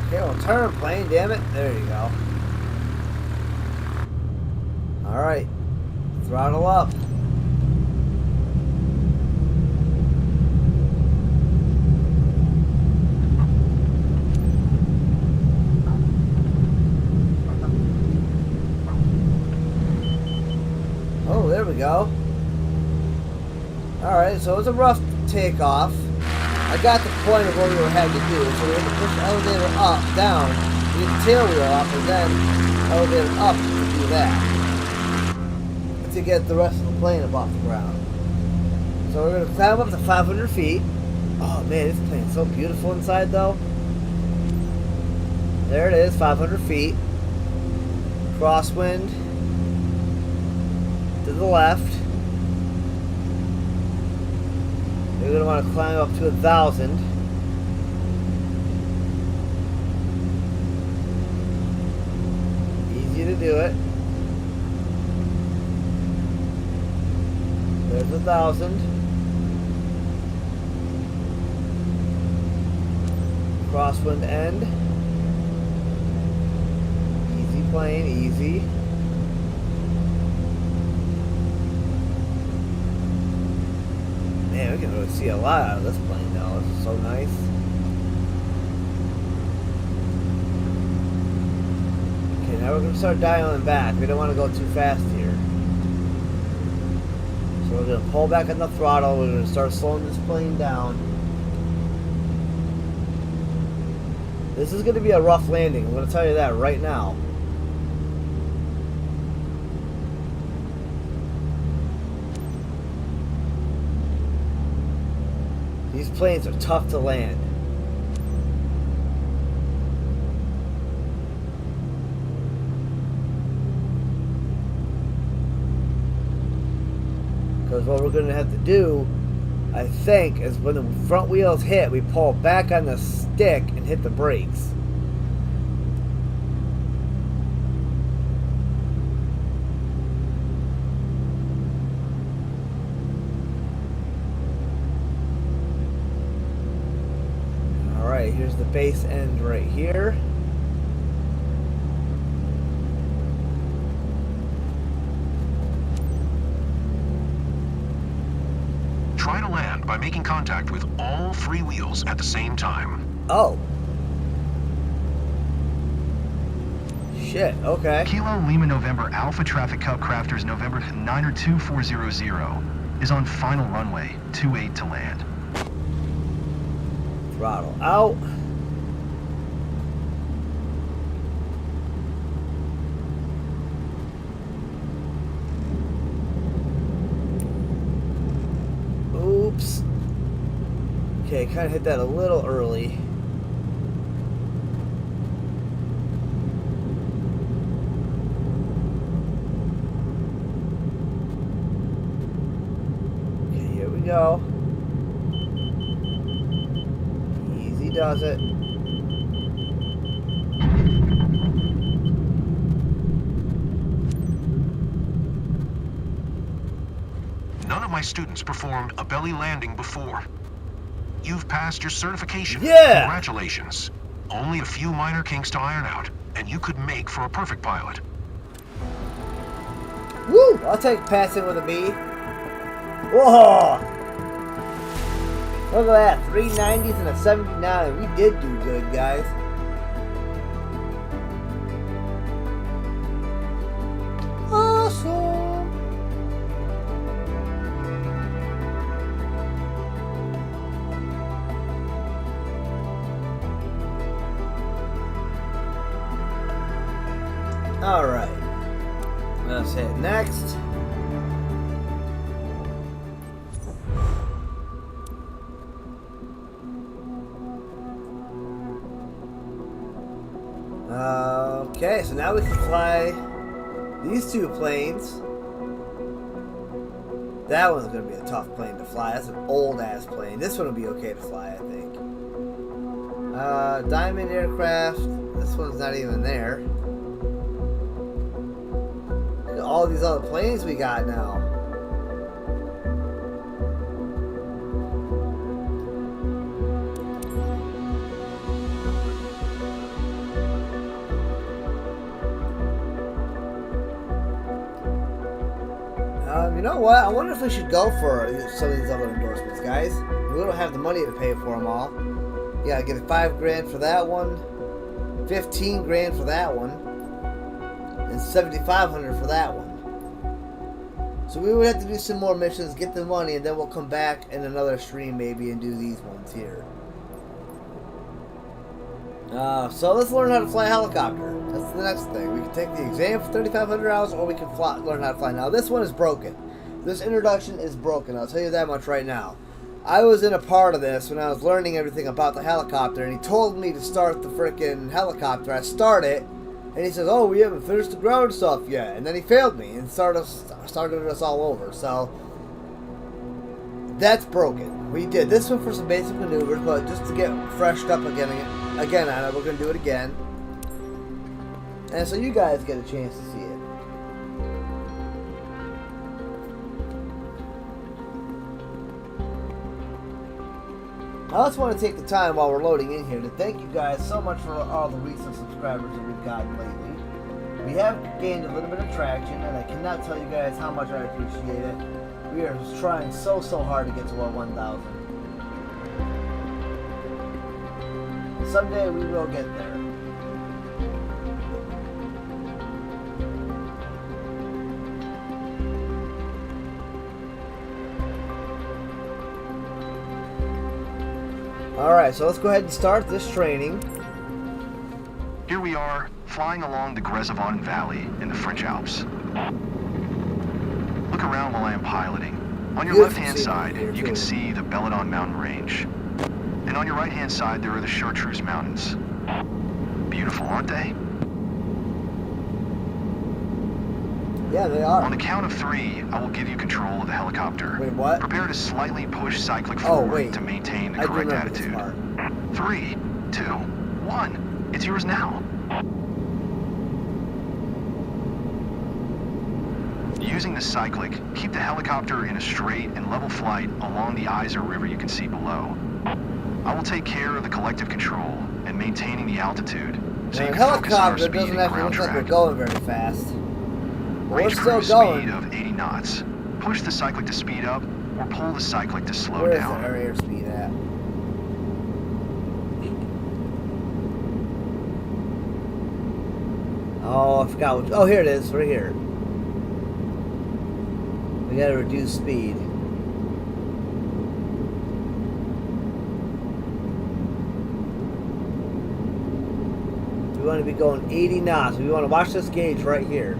Okay, well, turn plane, damn it. There you go. Alright, throttle up. Oh, there we go. Alright, so it was a rough takeoff. I got the point of what we had to do, so we had to push the elevator up, down, get the tail wheel up, and then elevator up to do that. To get the rest of the plane up off the ground. So we're going to climb up to 500 feet. Oh man, this plane's so beautiful inside though. There it is, 500 feet. Crosswind to the left. We're going to want to climb up to 1,000. Easy to do it. There's 1,000. Crosswind end. plane, easy. Man, we can really see a lot out of this plane now. This is so nice. Okay, now we're going to start dialing back. We don't want to go too fast here. So we're going to pull back on the throttle. We're going to start slowing this plane down. This is going to be a rough landing. I'm going to tell you that right now. These planes are tough to land. Because what we're going to have to do, I think, is when the front wheels hit, we pull back on the stick and hit the brakes. Alright, here's the base end right here. Try to land by making contact with all three wheels at the same time. Oh. Shit, okay. Kilo Lima November Alpha Traffic Cub Crafters November 92400 is on final runway 28 to land. Throttle out. Oops. Okay, kind of hit that a little early. Okay, here we go. Easy does it. None of my students performed a belly landing before. You've passed your certification. Yeah! Congratulations. Only a few minor kinks to iron out, and you could make for a perfect pilot. Woo! I'll take passing with a B. Whoa! Look at that, 390s and a 79. We did do good, guys. Awesome! Alright. Let's hit next. Okay, so now we can fly these two planes. That one's going to be a tough plane to fly. That's an old-ass plane. This one will be okay to fly, I think. Diamond Aircraft. This one's not even there. Look at all these other planes we got now. You know what? I wonder if we should go for some of these other endorsements, guys. We don't have the money to pay for them all. Yeah, I get $5 grand for that one, 15 grand for that one, and 7,500 for that one. So we would have to do some more missions, get the money, and then we'll come back in another stream maybe and do these ones here. So let's learn how to fly a helicopter. That's the next thing. We can take the exam for $3,500, or we can learn how to fly. Now this one is broken. This introduction is broken. I'll tell you that much right now. I was in a part of this when I was learning everything about the helicopter, and he told me to start the freaking helicopter. I start it, and he says, "Oh, we haven't finished the ground stuff yet," and then he failed me and started us all over. So that's broken. We did this one for some basic maneuvers, but just to get freshed up again on it, we're gonna do it again, and so you guys get a chance to see it. I also want to take the time while we're loading in here to thank you guys so much for all the recent subscribers that we've gotten lately. We have gained a little bit of traction, and I cannot tell you guys how much I appreciate it. We are trying so hard to get to our 1,000. Someday we will get there. Alright, so let's go ahead and start this training. Here we are, flying along the Grezavon Valley in the French Alps. Look around while I am piloting. On your left-hand side, you can see the Belladon Mountain Range. And on your right-hand side, there are the Chartreuse Mountains. Beautiful, aren't they? Yeah, they are. On the count of 3, I will give you control of the helicopter. Wait, what? Prepare to slightly push cyclic forward wait. to maintain the I correct remember this attitude. part. 3, 2, 1. It's yours now. Using the cyclic, keep the helicopter in a straight and level flight along the Isar River you can see below. I will take care of the collective control and maintaining the altitude, so Now, you the can focus on our helicopter speed doesn't and actually ground look like we're track. going very fast. But we're Range still cruise going. speed of 80 knots. Push the cyclic to speed up, or pull the cyclic to slow Where is down. our airspeed at? Oh, I forgot what... Oh, here it is. Right here. We gotta reduce speed. We want to be going 80 knots. We want to watch this gauge right here.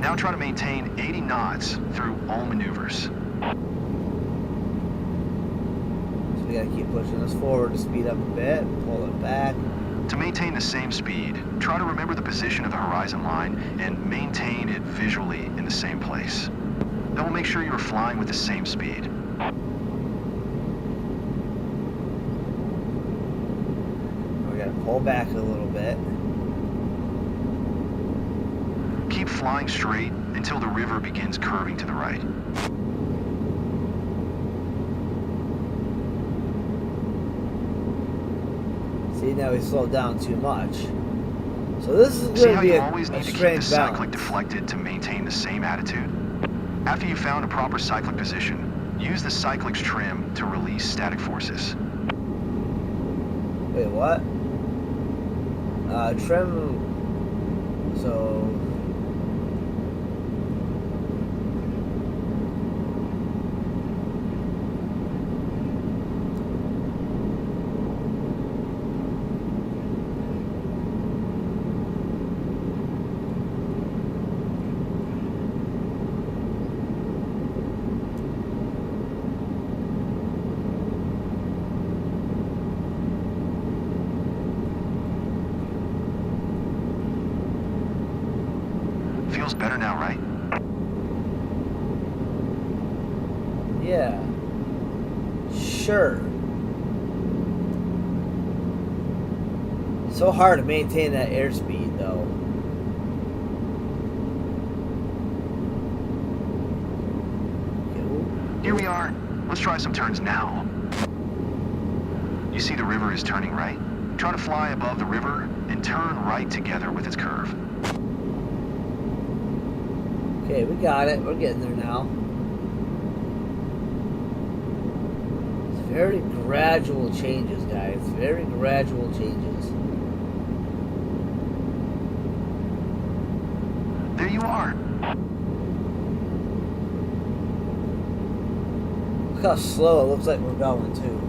Now try to maintain 80 knots through all maneuvers. So we gotta keep pushing this forward to speed up a bit, pull it back. To maintain the same speed, try to remember the position of the horizon line and maintain it visually in the same place. That will make sure you are flying with the same speed. We gotta pull back a little bit. Keep flying straight until the river begins curving to the right. See, now we slowed down too much. So this is See going how to be you a always need to keep the strange cyclic balance. deflected to maintain the same attitude? After you've found a proper cyclic position, use the cyclic's trim to release static forces. Wait, what? Trim... So... Feels better now, right? Yeah. Sure. So hard to maintain that airspeed, though. Here we are. Let's try some turns now. You see the river is turning right? Try to fly above the river and turn right together with its curve. Okay, we got it. We're getting there now. It's very gradual changes, guys. Very gradual changes. There you are. Look how slow it looks like we're going, too.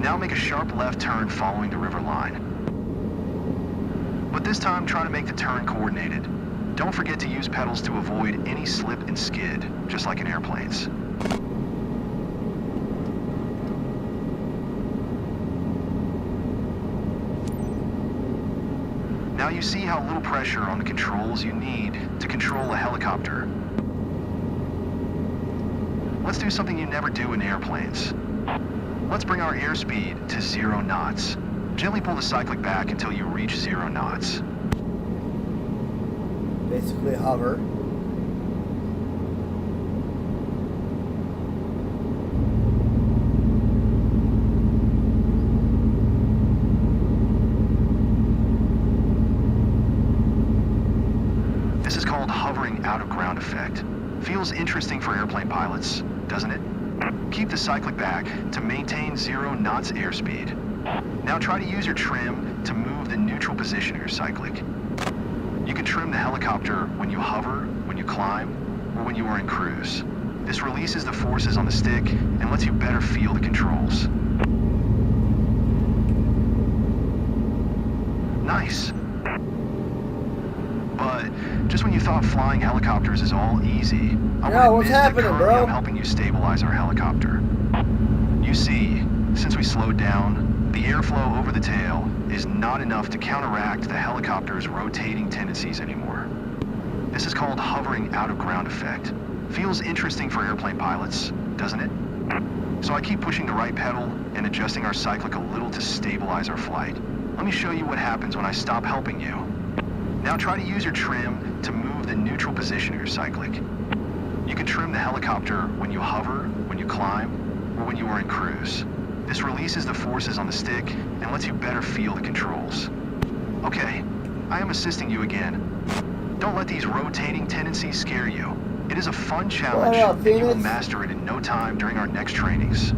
Now make a sharp left turn following the river line. But this time, try to make the turn coordinated. Don't forget to use pedals to avoid any slip and skid, just like in airplanes. Now you see how little pressure on the controls you need to control a helicopter. Let's do something you never do in airplanes. Let's bring our airspeed to 0 knots. Gently pull the cyclic back until you reach 0 knots. Basically hover. This is called hovering out of ground effect. Feels interesting for airplane pilots, doesn't it? Keep the cyclic back to maintain 0 knots airspeed. Now try to use your trim to move the neutral position of your cyclic. You can trim the helicopter when you hover, when you climb, or when you are in cruise. This releases the forces on the stick and lets you better feel the controls. Nice. But just when you thought flying helicopters is all easy, I Yo, would what's admit that happening, currently bro? I'm helping you stabilize our helicopter. You see, since we slowed down, the airflow over the tail is not enough to counteract the helicopter's rotating tendencies anymore. This is called hovering out of ground effect. Feels interesting for airplane pilots, doesn't it? So I keep pushing the right pedal and adjusting our cyclic a little to stabilize our flight. Let me show you what happens when I stop helping you. Now try to use your trim to move the neutral position of your cyclic. You can trim the helicopter when you hover, when you climb, or when you are in cruise. This releases the forces on the stick and lets you better feel the controls. Okay, I am assisting you again. Don't let these rotating tendencies scare you. It is a fun challenge, What up, and you will Phoenix? master it in no time during our next trainings.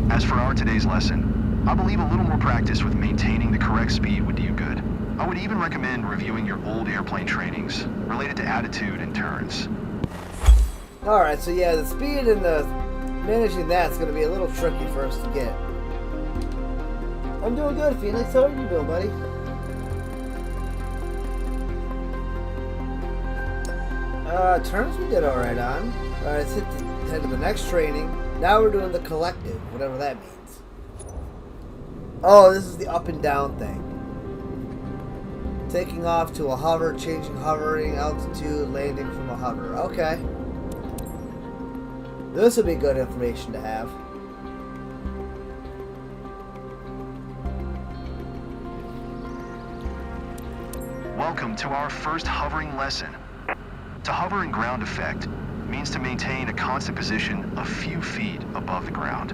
As for our today's lesson, I believe a little more practice with maintaining the correct speed would do you good. I would even recommend reviewing your old airplane trainings related to attitude and turns. Alright, so yeah, the speed and the managing that's going to be a little tricky for us to get. I'm doing good, Phoenix. How are you doing, buddy? Turns we did alright on. Alright, let's head to the next training. Now we're doing the collective, whatever that means. Oh, this is the up and down thing. Taking off to a hover, changing hovering, altitude, landing from a hover. Okay. This would be good information to have. Welcome to our first hovering lesson. To hover in ground effect means to maintain a constant position a few feet above the ground.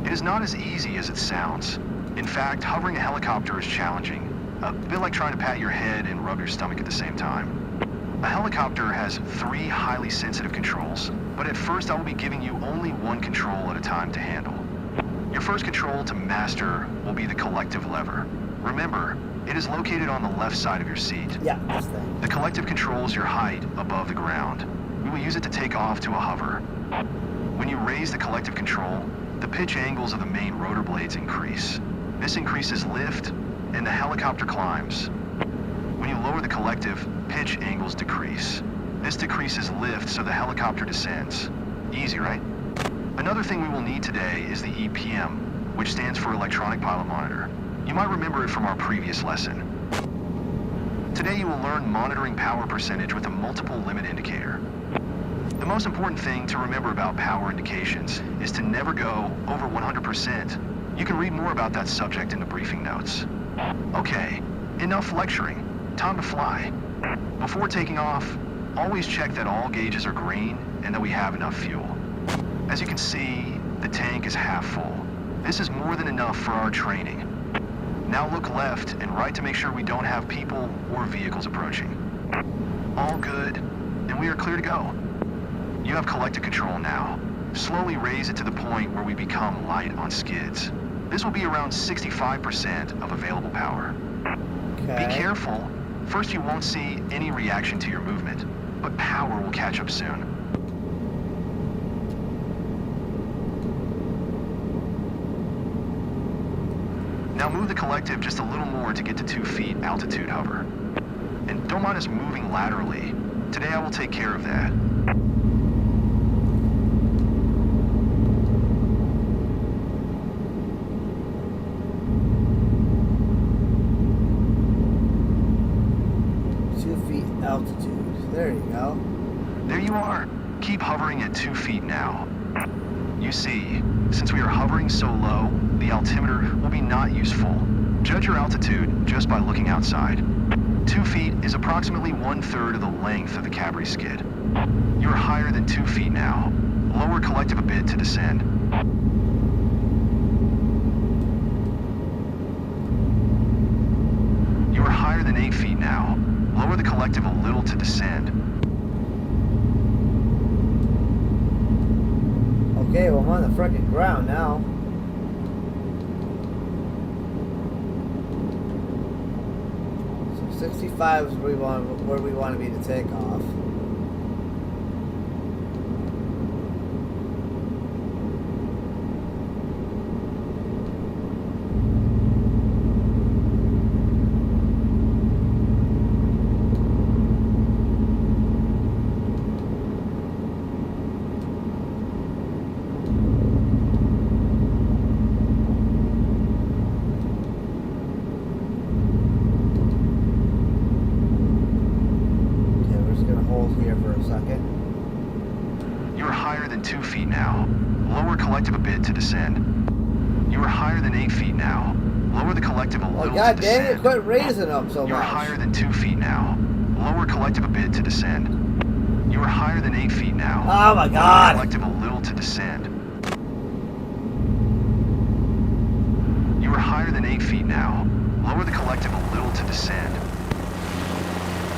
It is not as easy as it sounds. In fact, hovering a helicopter is challenging, a bit like trying to pat your head and rub your stomach at the same time. A helicopter has 3 highly sensitive controls, but at first I will be giving you only one control at a time to handle. Your first control to master will be the collective lever. Remember, it is located on the left side of your seat. Yeah, this thing. The collective controls your height above the ground. We will use it to take off to a hover. When you raise the collective control, the pitch angles of the main rotor blades increase. This increases lift, and the helicopter climbs. When you lower the collective, pitch angles decrease. This decreases lift, so the helicopter descends. Easy, right? Another thing we will need today is the EPM, which stands for Electronic Pilot Monitor. You might remember it from our previous lesson. Today you will learn monitoring power percentage with a multiple limit indicator. The most important thing to remember about power indications is to never go over 100%. You can read more about that subject in the briefing notes. Okay, enough lecturing. Time to fly. Before taking off, always check that all gauges are green and that we have enough fuel. As you can see, the tank is half full. This is more than enough for our training. Now look left and right to make sure we don't have people or vehicles approaching. All good, and we are clear to go. You have collective control now. Slowly raise it to the point where we become light on skids. This will be around 65% of available power. Okay. Be careful. First you won't see any reaction to your movement, but power will catch up soon. Now move the collective just a little more to get to 2 feet altitude hover. And don't mind us moving laterally. Today I will take care of that. Altitude. There you go. There you are. Keep hovering at 2 feet now. You see, since we are hovering so low, the altimeter will be not useful. Judge your altitude just by looking outside. 2 feet is approximately 1/3 of the length of the Cabri skid. You are higher than 2 feet now. Lower collective a bit to descend. You are higher than 8 feet now. Lower the collective a little to descend. Okay, well, I'm on the frickin' ground now. So 65 is where we want to be to take off. Here for a second. You are higher than 2 feet now. Lower collective a bit to descend. You are higher than 8 feet now. Lower the collective a little God to dang descend. it, quit raising up so much. You are higher than 2 feet now. Lower collective a bit to descend. You are higher than 8 feet now. Oh my God. Lower collective a little to descend. You are higher than 8 feet now. Lower the collective a little to descend.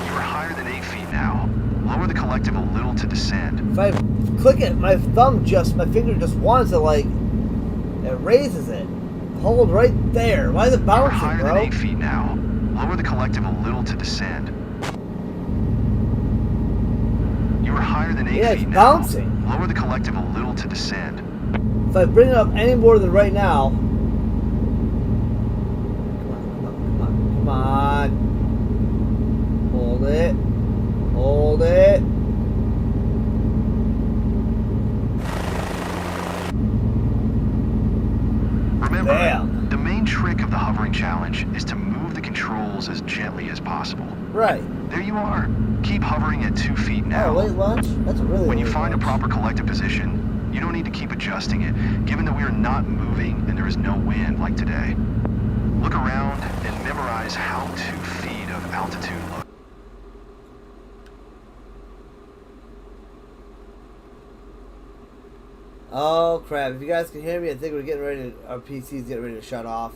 You are higher than 8 feet now. Lower the collective a little to descend. If I click it, my finger just wants to, like, it raises it. Hold right there. Why is it You are bouncing, higher bro? than 8 feet now. Lower the collective a little to descend. You are higher than 8 Yeah, feet it's now. bouncing. Lower the collective a little to descend. If I bring it up any more than right now. Come on. Hold it. Hold it. Remember, Bam. the main trick of the hovering challenge is to move the controls as gently as possible. Right. There you are. Keep hovering at 2 feet now. Oh, late lunch? That's a really When you late find lunch. a proper collective position, you don't need to keep adjusting it, given that we are not moving and there is no wind like today. Look around and memorize how 2 feet of altitude looks. Oh crap, if you guys can hear me, I think we're getting ready to, our PC's getting ready to shut off.